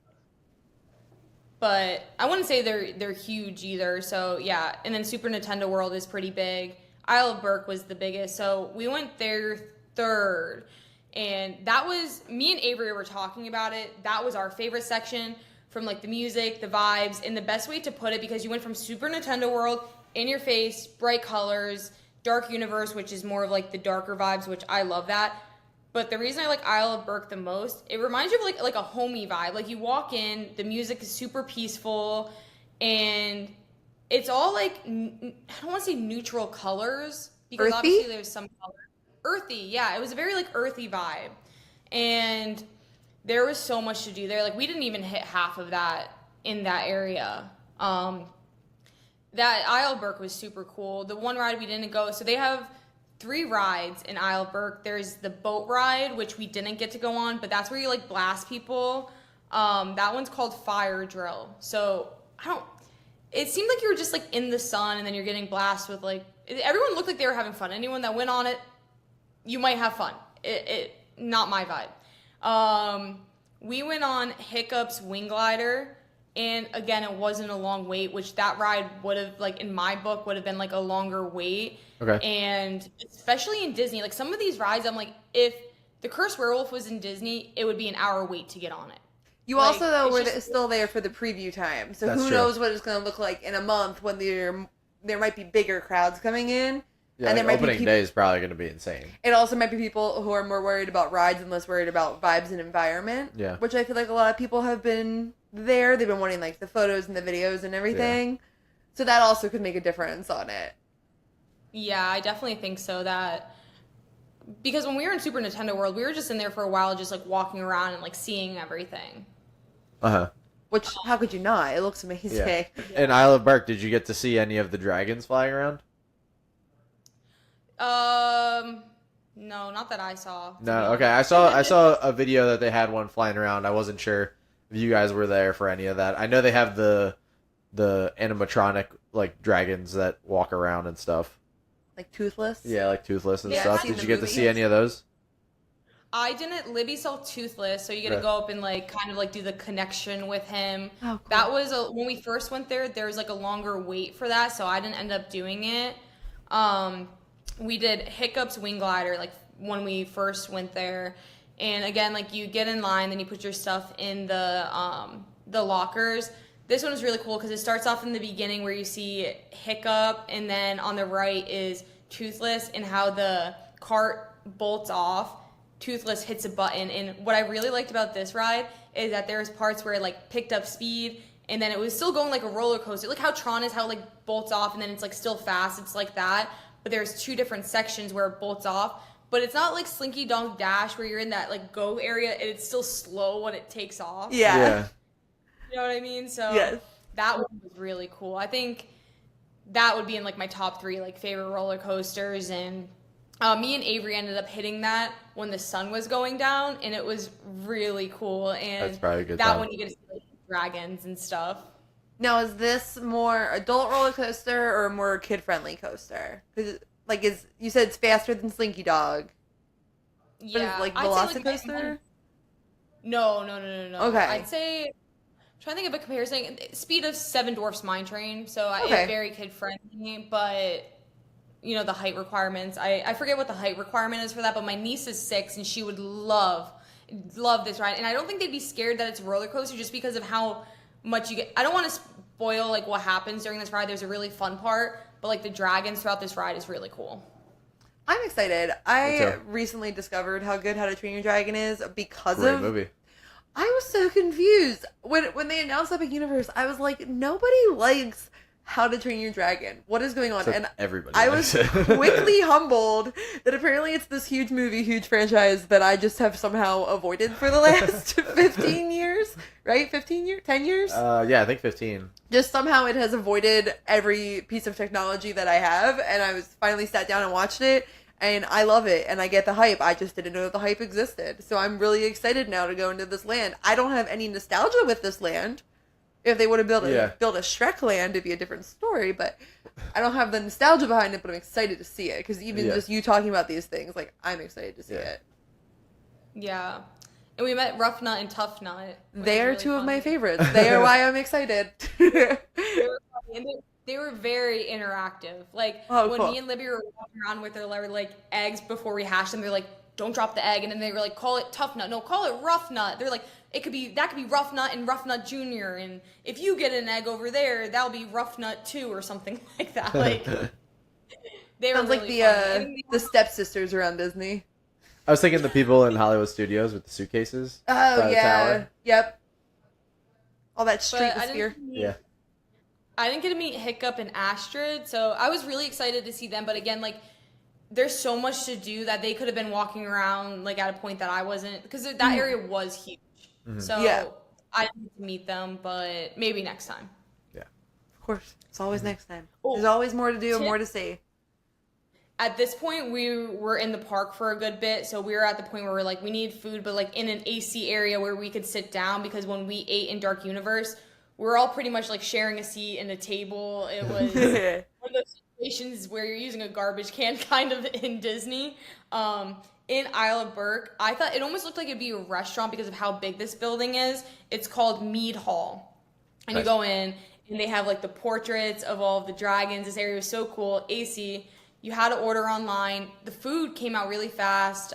But I wouldn't say they're huge either. So yeah, and then Super Nintendo World is pretty big. Isle of Berk was the biggest, so we went there third, and that was me and Avery were talking about it. That was our favorite section, from like the music, the vibes, and the best way to put it, because you went from Super Nintendo World, in your face, bright colors, Dark Universe, which is more of like the darker vibes, which I love that. But the reason I like Isle of Berk the most, it reminds you of like a homey vibe. Like you walk in, the music is super peaceful, and it's all like, I don't want to say neutral colors, because Earthy? obviously there's some color. Earthy, yeah. It was a very like earthy vibe. And there was so much to do there. Like we didn't even hit half of that in that area. That Isle of Berk was super cool. The one ride we didn't go, so they have 3 rides in Isle of Berk. There's the boat ride, which we didn't get to go on, but that's where you like blast people. That one's called Fire Drill. So it seemed like you were just like in the sun and then you're getting blasted with like, everyone looked like they were having fun. Anyone that went on it, you might have fun. Not my vibe. We went on Hiccup's Wing Glider, and again, it wasn't a long wait, which that ride would have, like in my book, would have been like a longer wait. Okay. And especially in Disney, like some of these rides, I'm like, if the Cursed Werewolf was in Disney, it would be an hour wait to get on it. You Like, also though it's were just- still there for the preview time, so That's who true. knows what it's going to look like in a month when there might be bigger crowds coming in, Yeah, and there like might be opening people. day is probably going to be insane. It also might be people who are more worried about rides and less worried about vibes and environment. Yeah. Which I feel like a lot of people have been there. They've been wanting like the photos and the videos and everything. So that also could make a difference on it. Yeah, I definitely think so. That because when we were in Super Nintendo World, we were just in there for a while, just like walking around and like seeing everything. Uh-huh. Which, how could you not? It looks amazing. Yeah. In Isle of Berk, did you get to see any of the dragons flying around? No, not that I saw. to be No. honest. Okay. I saw a video that they had one flying around. I wasn't sure if you guys were there for any of that. I know they have the animatronic like dragons that walk around and stuff. Like Toothless? Yeah, like Toothless and Yeah, I've stuff. seen Did the you get to see movies. any of those? I didn't. Libby saw Toothless, so you get to Right. go up and like kind of like do the connection with him. Oh, cool. That was when we first went there. There was like a longer wait for that, so I didn't end up doing it. We did Hiccup's Wing Glider like when we first went there, and again like you get in line, then you put your stuff in the lockers. This one was really cool because it starts off in the beginning where you see Hiccup, and then on the right is Toothless, and how the cart bolts off. Toothless hits a button, and what I really liked about this ride is that there was parts where it like picked up speed, and then it was still going like a roller coaster, like how Tron is, how it like bolts off and then it's like still fast. It's like that, but there's two different sections where it bolts off. But it's not like Slinky Dog Dash where you're in that like go area and it's still slow when it takes off. Yeah. You know what I mean? So Yes. that one was really cool. I think that would be in like my top 3 like favorite roller coasters, and me and Avery ended up hitting that when the sun was going down, and it was really cool. And That's probably a good that time. one you get to see like, dragons and stuff. Now, is this more adult roller coaster or more kid friendly coaster? 'Cause, like, you said it's faster than Slinky Dog. But Yeah, is, like, I'd say, Velocicoaster? No. Okay. I'd say, I'm trying to think of a comparison. Speed of Seven Dwarfs Mine Train, so Okay. it's very kid friendly, but you know the height requirements. I forget what the height requirement is for that, but my niece is 6 and she would love this ride, and I don't think they'd be scared that it's a roller coaster just because of how much you get. I don't want to spoil like what happens during this ride. There's a really fun part, but like the dragons throughout this ride is really cool. I'm excited. Me I too. recently discovered how good How to Train Your Dragon is because Great of. movie. I was so confused when they announced Epic Universe. I was like, nobody likes How to Train Your Dragon. What is going on? Except And everybody. I likes was it. quickly humbled that apparently it's this huge movie, huge franchise that I just have somehow avoided for the last 15 years, right? 15 years? 10 years? Yeah, I think 15. Just somehow it has avoided every piece of technology that I have, and I was finally sat down and watched it, and I love it, and I get the hype. I just didn't know that the hype existed. So I'm really excited now to go into this land. I don't have any nostalgia with this land. If they would have built Yeah. a Shrek land, it'd be a different story, but I don't have the nostalgia behind it, but I'm excited to see it, because even Yeah. just you talking about these things, like, I'm excited to see Yeah. it. Yeah, and we met Rough Nut and Tough Nut. which They was are really two of fun. my favorites. They are why I'm excited. They were funny, and they were very interactive. Like Oh, when cool. me and Libby were walking around with their like eggs before we hashed them, they're like, "Don't drop the egg," and then they were like, "Call it Tough Nut." No, call it Rough Nut. They're like, that could be Rough Nut and Rough Nut Junior, and if you get an egg over there, that'll be Rough Nut 2 or something like that. Like they were Sounds like really the funny. the stepsisters around Disney. I was thinking the people in Hollywood Studios with the suitcases. Oh by the yeah, tower. yep. All that But street I sphere. didn't meet- Yeah. I didn't get to meet Hiccup and Astrid, so I was really excited to see them. But again, like, there's so much to do that they could have been walking around like at a point that I wasn't, because that area was huge. So Yeah. I didn't get to meet them, but maybe next time. Of course, it's always next time. Oh. There's always more to do and Tip- more to see. At this point, we were in the park for a good bit, so we were at the point where we're like, we need food, but like in an AC area where we could sit down, because when we ate in Dark Universe, we were all pretty much like sharing a seat and a table. It was one of those situations where you're using a garbage can kind of in Disney. In Isle of Berk, I thought it almost looked like it'd be a restaurant because of how big this building is. It's called Mead Hall. And Nice. you go in, and they have like the portraits of all of the dragons. This area was so cool. AC. You had to order online. The food came out really fast.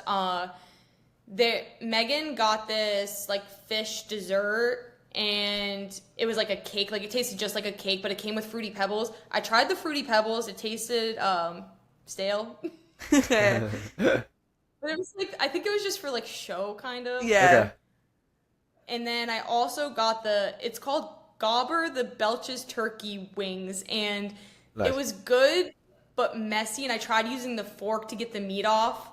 Megan got this like fish dessert, and it was like a cake. Like it tasted just like a cake, but it came with Fruity Pebbles. I tried the Fruity Pebbles. It tasted stale. But it was like, I think it was just for like show kind of. Yeah. Okay. And then I also got it's called Gobber the Belch's Turkey Wings, and Nice. it was good but messy, and I tried using the fork to get the meat off,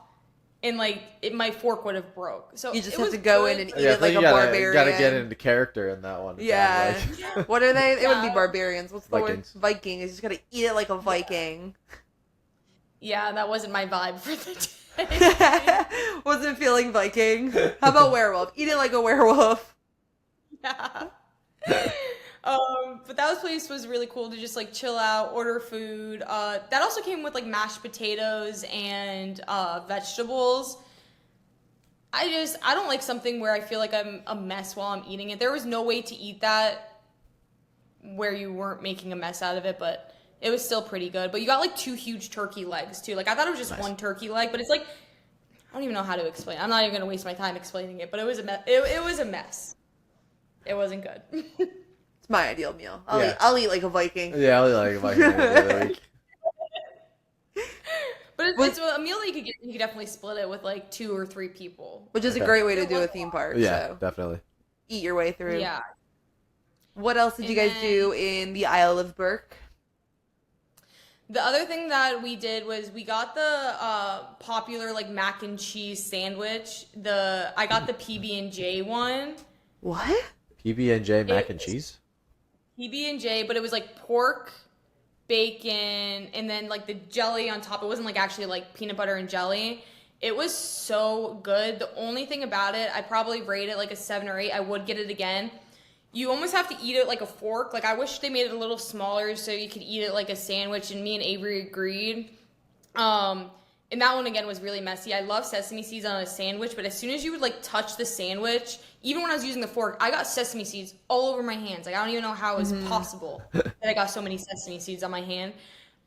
and like my fork would have broke. So You just it have was to go good, in and but- eat it like a barbarian. Gotta get into character in that one. it Yeah. sounds like. What are they? They wouldn't be Yeah. barbarians. What's the Vikings. word? Vikings. You just gotta eat it like a Viking. Yeah, that wasn't my vibe for the day. Wasn't feeling Viking. How about werewolf? Eat it like a werewolf. Yeah. But that place was really cool to just like chill out, order food. That also came with like mashed potatoes and vegetables. I don't like something where I feel like I'm a mess while I'm eating it. There was no way to eat that where you weren't making a mess out of it, but it was still pretty good. But you got like 2 huge turkey legs too. Like I thought it was just Nice. 1 turkey leg, but it's like I don't even know how to explain. I'm not even gonna waste my time explaining it, but it was a mess. It was a mess. It wasn't good. It's my ideal meal. Yeah. I'll eat like a Viking. Yeah, I only like Viking every other week. But Was- it's a meal that you could get. You could definitely split it with like 2 or 3 people. Which is a Okay. great way to do a theme park. Yeah, So definitely. eat your way through. Yeah. What else did you And guys do in the Isle of Burke? The other thing that we did was we got the popular like mac and cheese sandwich. I got the PB&J one. What? PB&J mac and It- cheese. PB&J, but it was like pork, bacon, and then like the jelly on top. It wasn't like actually like peanut butter and jelly. It was so good. The only thing about it, I probably rate it like a 7 or 8. I would get it again. You almost have to eat it like a fork. Like I wish they made it a little smaller so you could eat it like a sandwich, and me and Avery agreed. And that one again was really messy. I love sesame seeds on a sandwich, but as soon as you would like touch the sandwich, even when I was using the fork, I got sesame seeds all over my hands. Like I don't even know how it was possible that I got so many sesame seeds on my hand.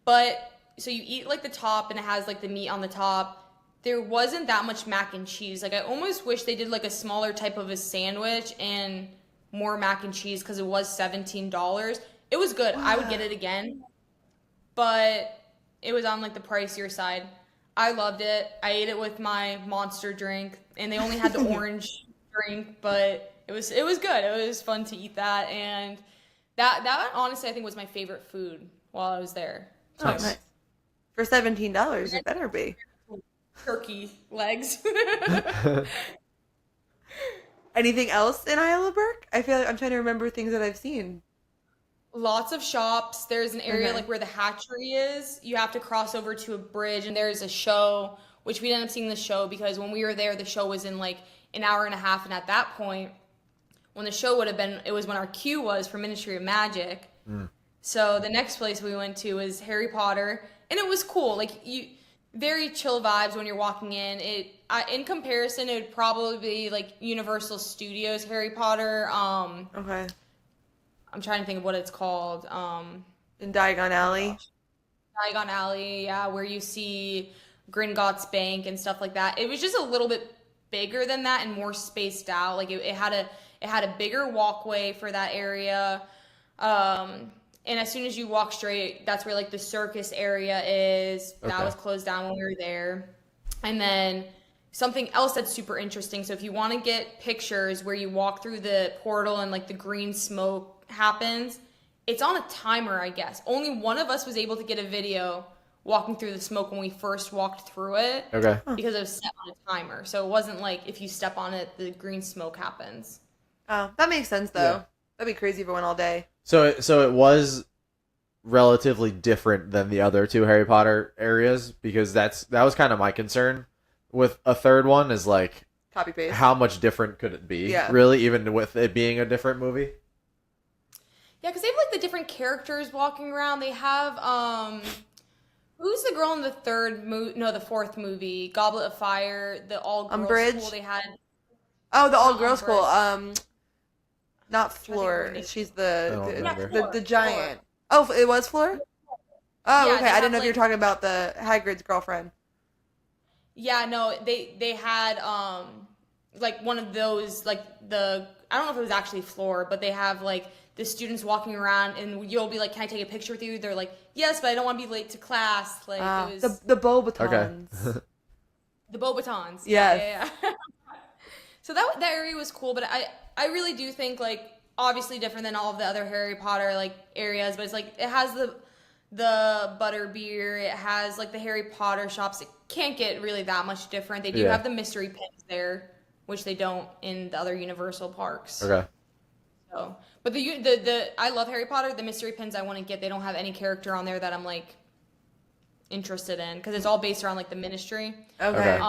But so you eat like the top and it has like the meat on the top. There wasn't that much mac and cheese. Like I almost wish they did like a smaller type of a sandwich and more mac and cheese because it was $17. It was good. I would get it again. But it was on like the pricier side. I loved it. I ate it with my Monster drink, and they only had the orange drink, but it was good. It was fun to eat that, and that honestly I think was my favorite food while I was there. Oh, nice. For $17, it better be. Turkey legs. Anything else in Isle of Burke? I feel like I'm trying to remember things that I've seen. Lots of shops. There's an area Okay. like where the hatchery is. You have to cross over to a bridge, and there's a show, which we ended up seeing the show because when we were there, the show was in like an hour and a half, and at that point, when the show would have been, it was when our queue was for Ministry of Magic. So the next place we went to was Harry Potter, and it was cool. Like very chill vibes when you're walking in. In comparison, it would probably be like Universal Studios Harry Potter. Okay. I'm trying to think of what it's called. In Diagon Alley. Diagon Alley, yeah, where you see Gringotts Bank and stuff like that. It was just a little bit bigger than that and more spaced out. Like it had a bigger walkway for that area. And as soon as you walk straight, that's where like the circus area is. That Okay. was closed down when we were there. And then something else that's super interesting. So if you want to get pictures where you walk through the portal and like the green smoke happens, it's on a timer, I guess. Only one of us was able to get a video walking through the smoke when we first walked through it Okay. because it was set on a timer. So it wasn't like if you step on it, the green smoke happens. Oh, that makes sense though. Yeah. That'd be crazy if it went all day. So it was relatively different than the other 2 Harry Potter areas because that was kind of my concern with a third one is like Copy paste. how much different could it be? Yeah. Really, even with it being a different movie. Yeah, because they have like the different characters walking around. They have who's the girl in the 4th movie, Goblet of Fire, the all girls Umbridge? school they had. Oh, the all Not girls school. Not think of Floor. her name. She's I don't remember. the giant. Oh, it was Floor? Oh, Yeah, okay. they I have, didn't know if you were like- talking about the Hagrid's girlfriend. Yeah, no, they had like one of those, like I don't know if it was actually floor, but they have like the students walking around and you'll be like, can I take a picture with you? They're like, yes, but I don't want to be late to class. Like it was the Beauxbatons. the Beauxbatons. Yes. Yeah. So that area was cool, but I really do think, like, obviously different than all of the other Harry Potter like areas, but it's like it has the butterbeer, it has like the Harry Potter shops. It can't get really that much different. They do have the mystery pins there, which they don't in the other Universal parks. Okay. So, but the I love Harry Potter. The mystery pins I want to get, they don't have any character on there that I'm like interested in, because it's all based around like the Ministry. Okay.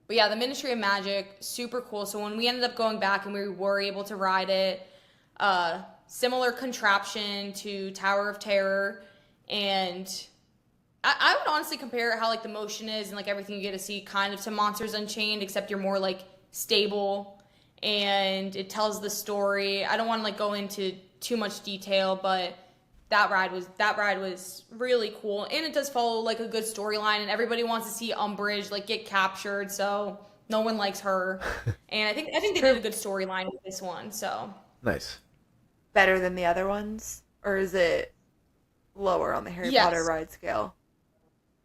But yeah, the Ministry of Magic, super cool. So when we ended up going back and we were able to ride it, similar contraption to Tower of Terror, and I would honestly compare how like the motion is and like everything you get to see kind of to Monsters Unchained, except you're more like stable and it tells the story. I don't want to like go into too much detail, but that ride was really cool, and it does follow like a good storyline, and everybody wants to see Umbridge like get captured, so no one likes her. And I think they did a good storyline with this one. So Nice. Better than the other ones, or is it lower on the Harry Potter ride scale?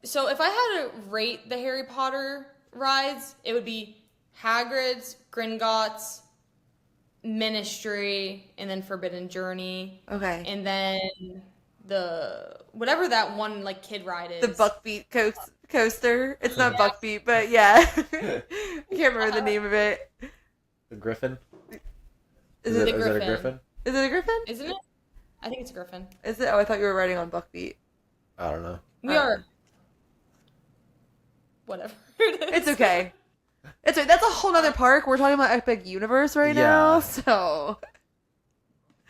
So if I had to rate the Harry Potter rides, it would be Hagrid's, Gringotts, Ministry, and then Forbidden Journey. Okay. And then whatever that one like kid ride is. The Buckbeat coaster. It's not Buckbeat, but yeah. I can't remember the name of it. The Griffin? Is it a Griffin? Is it a Griffin? Isn't it? I think it's a Griffin. Is it? Oh, I thought you were riding on Buckbeat. I don't know. We are. Whatever. It's okay. It's okay. That's a whole nother park. We're talking about Epic Universe right now, so.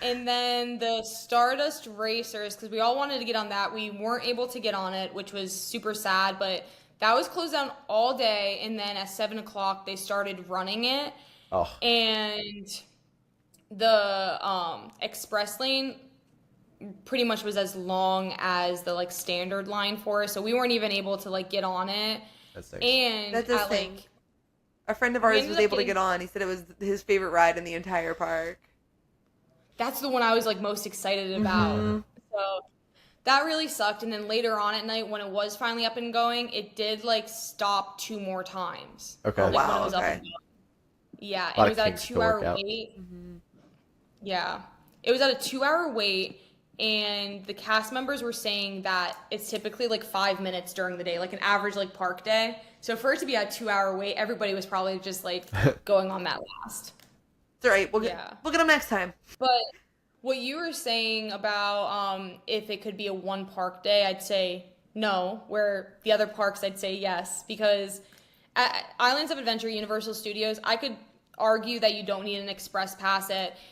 And then the Stardust Racers, because we all wanted to get on that. We weren't able to get on it, which was super sad, but that was closed down all day. And then at 7 o'clock, they started running it. Oh. And the express lane pretty much was as long as the like standard line for us, so we weren't even able to like get on it. That's nice. And That's his thing. like, a friend of ours was able to get on. He said it was his favorite ride in the entire park. that's the one I was like most excited about. Mm-hmm. So that really sucked. And then later on at night, when it was finally up and going, it did like stop 2 more times. Okay. Like, wow, when it was up okay. and going. Yeah, A lot it was of at a kinks to 2-hour work out. wait. Yeah, it was at a 2-hour wait, and the cast members were saying that it's typically like 5 minutes during the day, like an average like park day. So for it to be a 2-hour wait, everybody was probably just like going on that last. It's all right. We'll get them next time. But what you were saying about if it could be a 1 park day, I'd say no. Where the other parks, I'd say yes, because at Islands of Adventure, Universal Studios, I could argue that you don't need an express pass.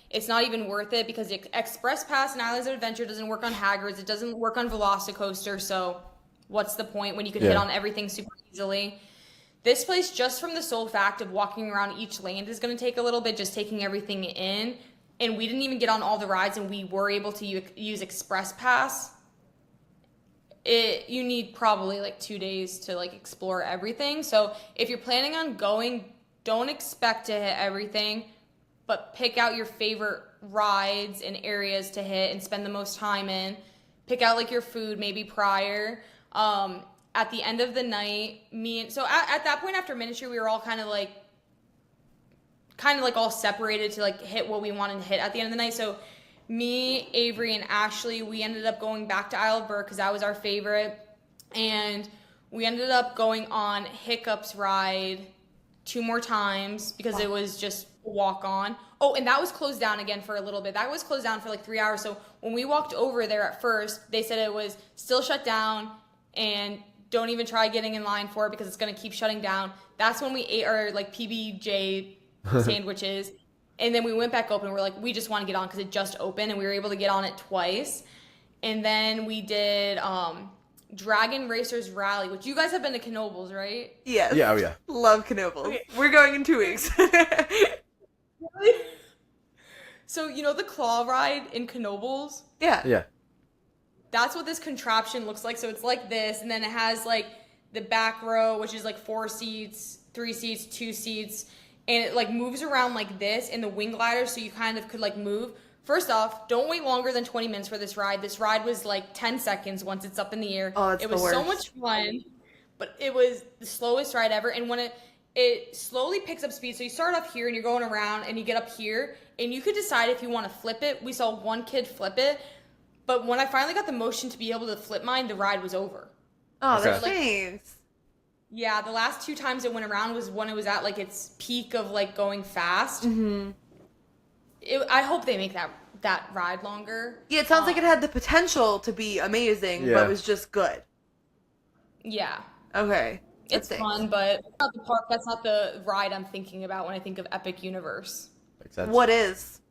It's not even worth it, because the express pass in Islands of Adventure doesn't work on Hagrid's, it doesn't work on Velocicoaster, so what's the point when you could hit on everything super easily? This place, just from the sole fact of walking around each land, is going to take a little bit, just taking everything in, and we didn't even get on all the rides, and we were able to use express pass. You need probably like 2 days to like explore everything. So if you're planning on going, don't expect to hit everything, but pick out your favorite rides and areas to hit and spend the most time in. Pick out like your food maybe prior. At the end of the night, at that point after Ministry, we were all kind of like all separated to like hit what we wanted to hit at the end of the night. So me, Avery, and Ashley, we ended up going back to Isle of Burke because that was our favorite. And we ended up going on Hiccup's ride 2 more times because it was just walk on. Oh, and that was closed down again for a little bit. That was closed down for like 3 hours. So when we walked over there at first, they said it was still shut down and don't even try getting in line for it because it's going to keep shutting down. That's when we ate our like PBJ sandwiches. And then we went back open. We're like, we just want to get on because it just opened, and we were able to get on it twice. And then we did Dragon Racers Rally, which you guys have been to Knoebels, right? Yes. Yeah, oh yeah. Love Knoebels. Okay. We're going in 2 weeks. So, you know the claw ride in Knoebels? Yeah. Yeah. That's what this contraption looks like. So it's like this, and then it has like the back row, which is like 4 seats, 3 seats, 2 seats, and it like moves around like this in the wing glider, so you kind of could like move. First off, don't wait longer than 20 minutes for this ride. This ride was like 10 seconds once it's up in the air. Oh, that's it the was so worst. much fun, but it was the slowest ride ever. And when it slowly picks up speed, so you start up here and you're going around and you get up here and you could decide if you want to flip it. We saw one kid flip it, but when I finally got the motion to be able to flip mine, the ride was over. Oh, that Okay. stinks. Yeah, the last 2 times it went around was when it was at like its peak of like going fast. Mm-hmm. I hope they make that ride longer. Yeah, it sounds like it had the potential to be amazing, Yeah. but it was just good. Yeah, Okay. That it's stinks. fun, but that's not the park. That's not the ride I'm thinking about when I think of Epic Universe. Makes sense. What is?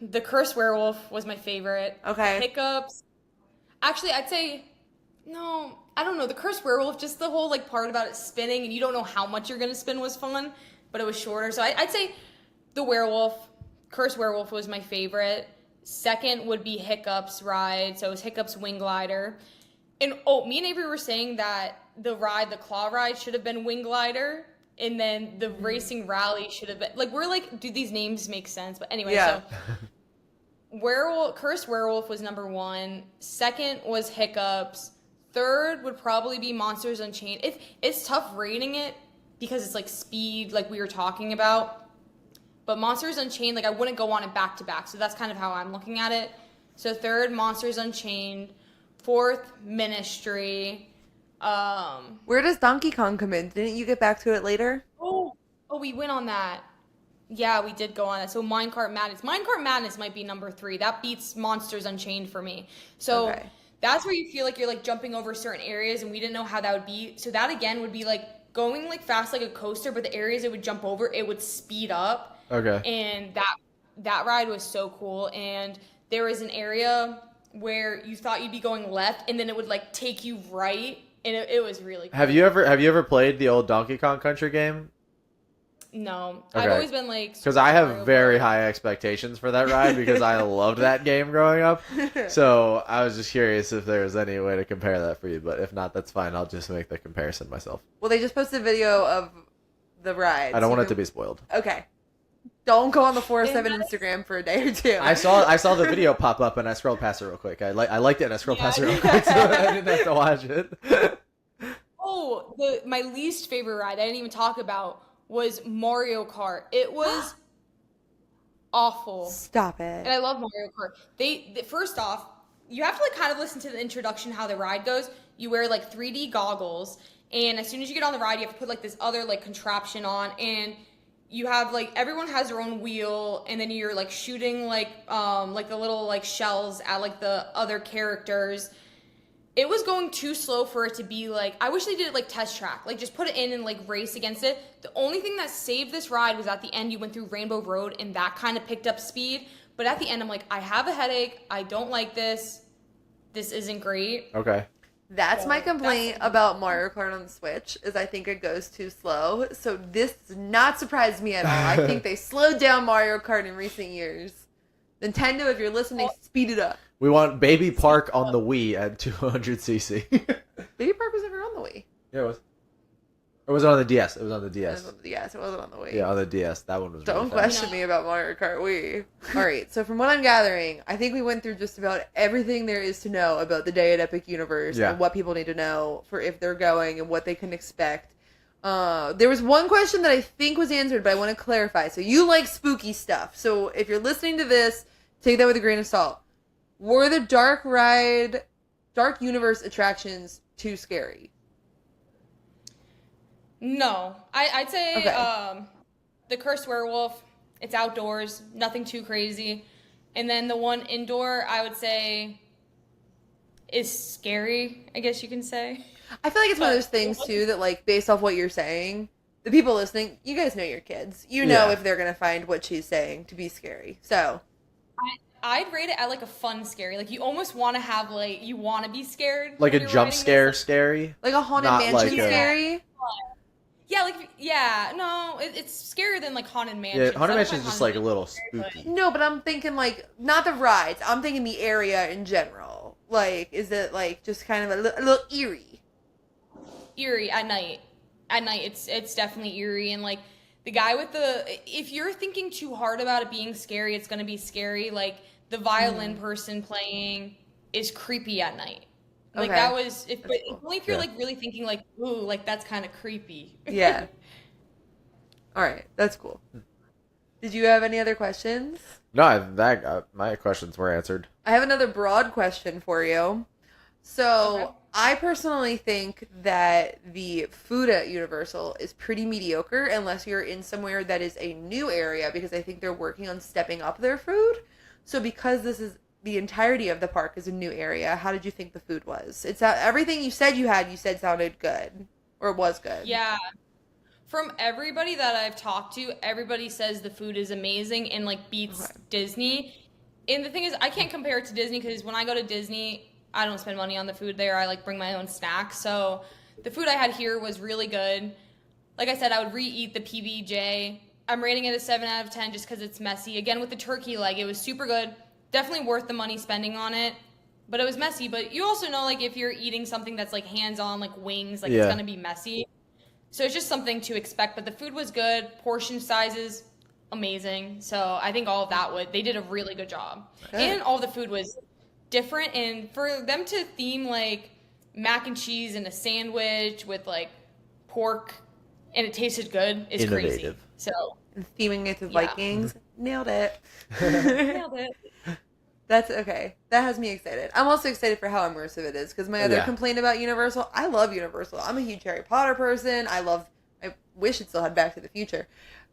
The Cursed Werewolf was my favorite. Okay. Hiccups. Actually, I'd say no. I don't know. The Cursed Werewolf, just the whole like part about it spinning and you don't know how much you're gonna spin was fun, but it was shorter. So I'd say the werewolf, Cursed Werewolf was my favorite. Second would be Hiccups ride. So it was Hiccups Wing Glider. And me and Avery were saying that the claw ride should have been Wing Glider. And then the racing rally should have been like, we're like, do these names make sense? But anyway, Yeah. so Cursed Werewolf was number 1. Second was Hiccups. Third would probably be Monsters Unchained. It's tough rating it because it's like speed, like we were talking about. But Monsters Unchained, like I wouldn't go on it back to back. So that's kind of how I'm looking at it. So third, Monsters Unchained. Fourth, Ministry. Where does Donkey Kong come in? Didn't you get back to it later? Oh, we went on that. Yeah, we did go on that. So Minecart Madness. Minecart Madness might be number 3. That beats Monsters Unchained for me. So Okay. that's where you feel like you're like jumping over certain areas and we didn't know how that would be. So that again would be like going like fast like a coaster, but the areas it would jump over, it would speed up. Okay. And that ride was so cool. And there was an area where you thought you'd be going left and then it would like take you right. And it was really cool. Have you ever played the old Donkey Kong Country game? No. Okay. I've always been like Because I Mario have very Bros. high expectations for that ride because I loved that game growing up. So I was just curious if there was any way to compare that for you. But if not, that's fine. I'll just make the comparison myself. Well, they just posted a video of the ride. I don't want it to be spoiled. Okay. Don't go on the 407 Instagram for a day or two. I saw the video pop up and I scrolled past it real quick. I liked it and I scrolled Yeah. past it real quick, so I didn't have to watch it. Oh, my least favorite ride I didn't even talk about was Mario Kart. It was awful. Stop And it. I love Mario Kart. They first off, you have to like kind of listen to the introduction how the ride goes. You wear like 3D goggles, and as soon as you get on the ride, you have to put like this other like contraption on, and you have like everyone has their own wheel, and then you're like shooting like the little like shells at like the other characters. It was going too slow for it to be like, I wish they did it like test track, like just put it in and like race against it. The only thing that saved this ride was at the end you went through Rainbow Road and that kind of picked up speed. But at the end I'm like, I have a headache, I don't like this isn't great. Okay. That's my So, complaint about Mario Kart on the Switch, is I think it goes too slow. So this does not surprise me at all. I think they slowed down Mario Kart in recent years. Nintendo, if you're listening, speed it up. We want Baby Park on the Wii at 200cc. Baby Park was never on the Wii. Yeah, it was. Or was it on the DS? It was on the It DS. was on the DS, it wasn't on the Wii. Yeah, on the DS. That one was really Don't fun. question me about Mario Kart Wii. Alright, so from what I'm gathering, I think we went through just about everything there is to know about the day at Epic Universe Yeah. and what people need to know for if they're going and what they can expect. There was one question that I think was answered, but I want to clarify. So you like spooky stuff. So if you're listening to this, take that with a grain of salt. Were the Dark Universe attractions too scary? No. I'd say Okay. the Cursed Werewolf, it's outdoors, nothing too crazy. And then the one indoor, I would say is scary, I guess you can say. I feel like it's one of those things too that, like, based off what you're saying, the people listening, you guys know your kids. You know Yeah. if they're gonna find what she's saying to be scary. So I'd rate it at like a fun scary. Like you almost want to have like you want to be scared. Like when a you're jump riding scare this. scary. like a haunted Not mansion like a- scary. Yeah, like yeah, no, it's scarier than like Haunted Mansion. Yeah, Haunted I don't Mansion like is just Haunted like a little Mansion, spooky. No, but I'm thinking like not the rides. I'm thinking the area in general. Like, is it like just kind of a little eerie? but eerie at night. at night it's definitely eerie, and like the guy with the, if you're thinking too hard about it being scary, it's gonna be scary. Like the violin person playing is creepy at night. Like Okay. that was if, but cool. only if you're Yeah. like really thinking like, ooh, like that's kind of creepy. Yeah. All right, that's cool. Did you have any other questions? No, that my questions were answered. I have another broad question for you. So, Okay. I personally think that the food at Universal is pretty mediocre unless you're in somewhere that is a new area, because I think they're working on stepping up their food. So, because this is the entirety of the park is a new area, how did you think the food was? It's everything you said you said sounded good, or was good. Yeah. From everybody that I've talked to, everybody says the food is amazing and like beats Okay. Disney. And the thing is, I can't compare it to Disney because when I go to Disney, I don't spend money on the food there. I like bring my own snacks. So the food I had here was really good. Like I said, I would re-eat the PBJ. I'm rating it a 7 out of 10 just because it's messy. Again, with the turkey leg, it was super good. Definitely worth the money spending on it. But it was messy. But you also know, like, if you're eating something that's like hands-on, like wings, like Yeah. it's gonna be messy. So it's just something to expect. But the food was good. Portion sizes, amazing. So I think all of that they did a really good job. Good. And all the food was different. And for them to theme like mac and cheese in a sandwich with like pork and it tasted good is crazy. Innovative. So And theming it to Yeah. Vikings. Nailed it. nailed it. That's okay. That has me excited. I'm also excited for how immersive it is, because my other Yeah. complaint about Universal, I love Universal. I'm a huge Harry Potter person. I wish it still had Back to the Future.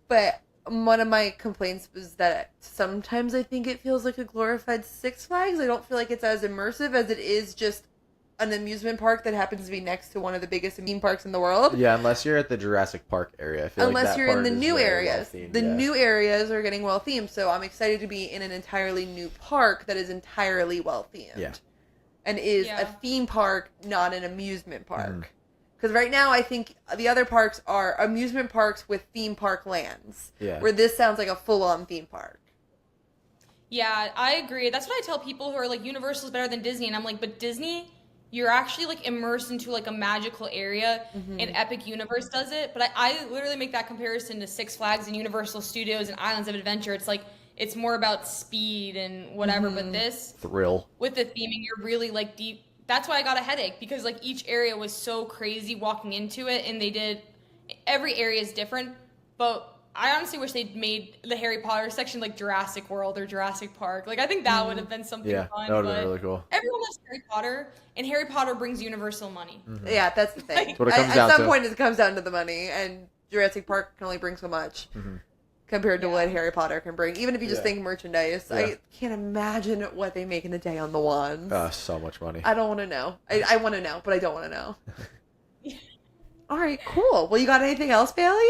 But one of my complaints was that sometimes I think it feels like a glorified Six Flags. I don't feel like it's as immersive as it is just an amusement park that happens to be next to one of the biggest theme parks in the world. Yeah, unless you're at the Jurassic Park area. I feel like Unless that you're in part the is new very areas. well-themed, The yeah. new areas are getting well themed, so I'm excited to be in an entirely new park that is entirely well themed. Yeah. And is Yeah. a theme park, not an amusement Mhm. park. Because right now I think the other parks are amusement parks with theme park lands. Yeah. Where this sounds like a full on theme park. Yeah, I agree. That's what I tell people who are like, Universal's better than Disney. And I'm like, but Disney, you're actually like immersed into like a magical area, and Epic Universe does it. But I literally make that comparison to Six Flags and Universal Studios and Islands of Adventure. It's like, it's more about speed and whatever. But this, Thrill. with the theming, you're really like deep. That's why I got a headache, because like each area was so crazy walking into it, and every area is different. But I honestly wish they'd made the Harry Potter section like Jurassic World or Jurassic Park. Like I think that would have been something Yeah, fun. that would have but been really cool. everyone loves Harry Potter, and Harry Potter brings Universal money. Yeah, that's the thing. That's what it comes At down some to. point it comes down to the money, and Jurassic Park can only bring so much. Compared to Yeah. what Harry Potter can bring. Even if you just Yeah. think merchandise. Yeah. I can't imagine what they make in a day on the wands. So much money. I don't want to know. I want to know, but I don't want to know. All right, cool. Well, you got anything else, Bailey?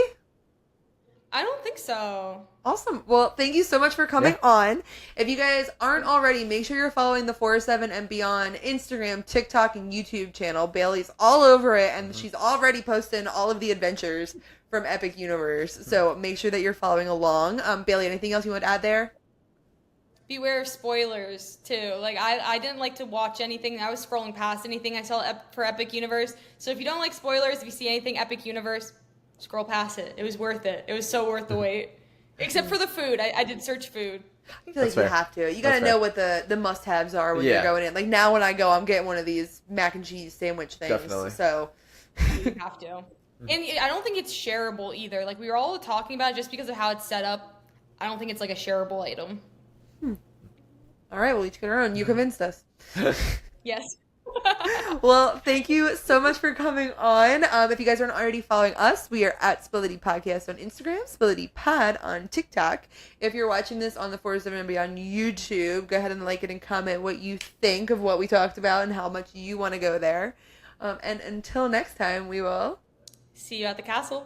I don't think so. Awesome. Well, thank you so much for coming on. If you guys aren't already, make sure you're following the 407 and Beyond Instagram, TikTok, and YouTube channel. Bailey's all over it, and she's already posting all of the adventures from Epic Universe. So make sure that you're following along. Bailey, anything else you want to add there? Beware of spoilers too. Like I didn't like to watch anything. I was scrolling past anything I saw for Epic Universe. So if you don't like spoilers, if you see anything Epic Universe, scroll past it. It was worth it. It was so worth the wait. Except for the food. I did search food. I feel like That's you fair. have to. You got to That's know fair. what the must-haves are when Yeah. you're going in. Like now when I go, I'm getting one of these mac and cheese sandwich things. Definitely. So You have to. And I don't think it's shareable either. Like we were all talking about it just because of how it's set up. I don't think it's like a shareable item. all right, we'll each get our own. You convinced us. Yes. Well, thank you so much for coming on. If you guys aren't already following us, we are at Spillity Podcast on Instagram, Spillity Pod on TikTok. If you're watching this on the 47 and Beyond YouTube, go ahead and like it and comment what you think of what we talked about and how much you want to go there. And until next time, we will... See you at the castle.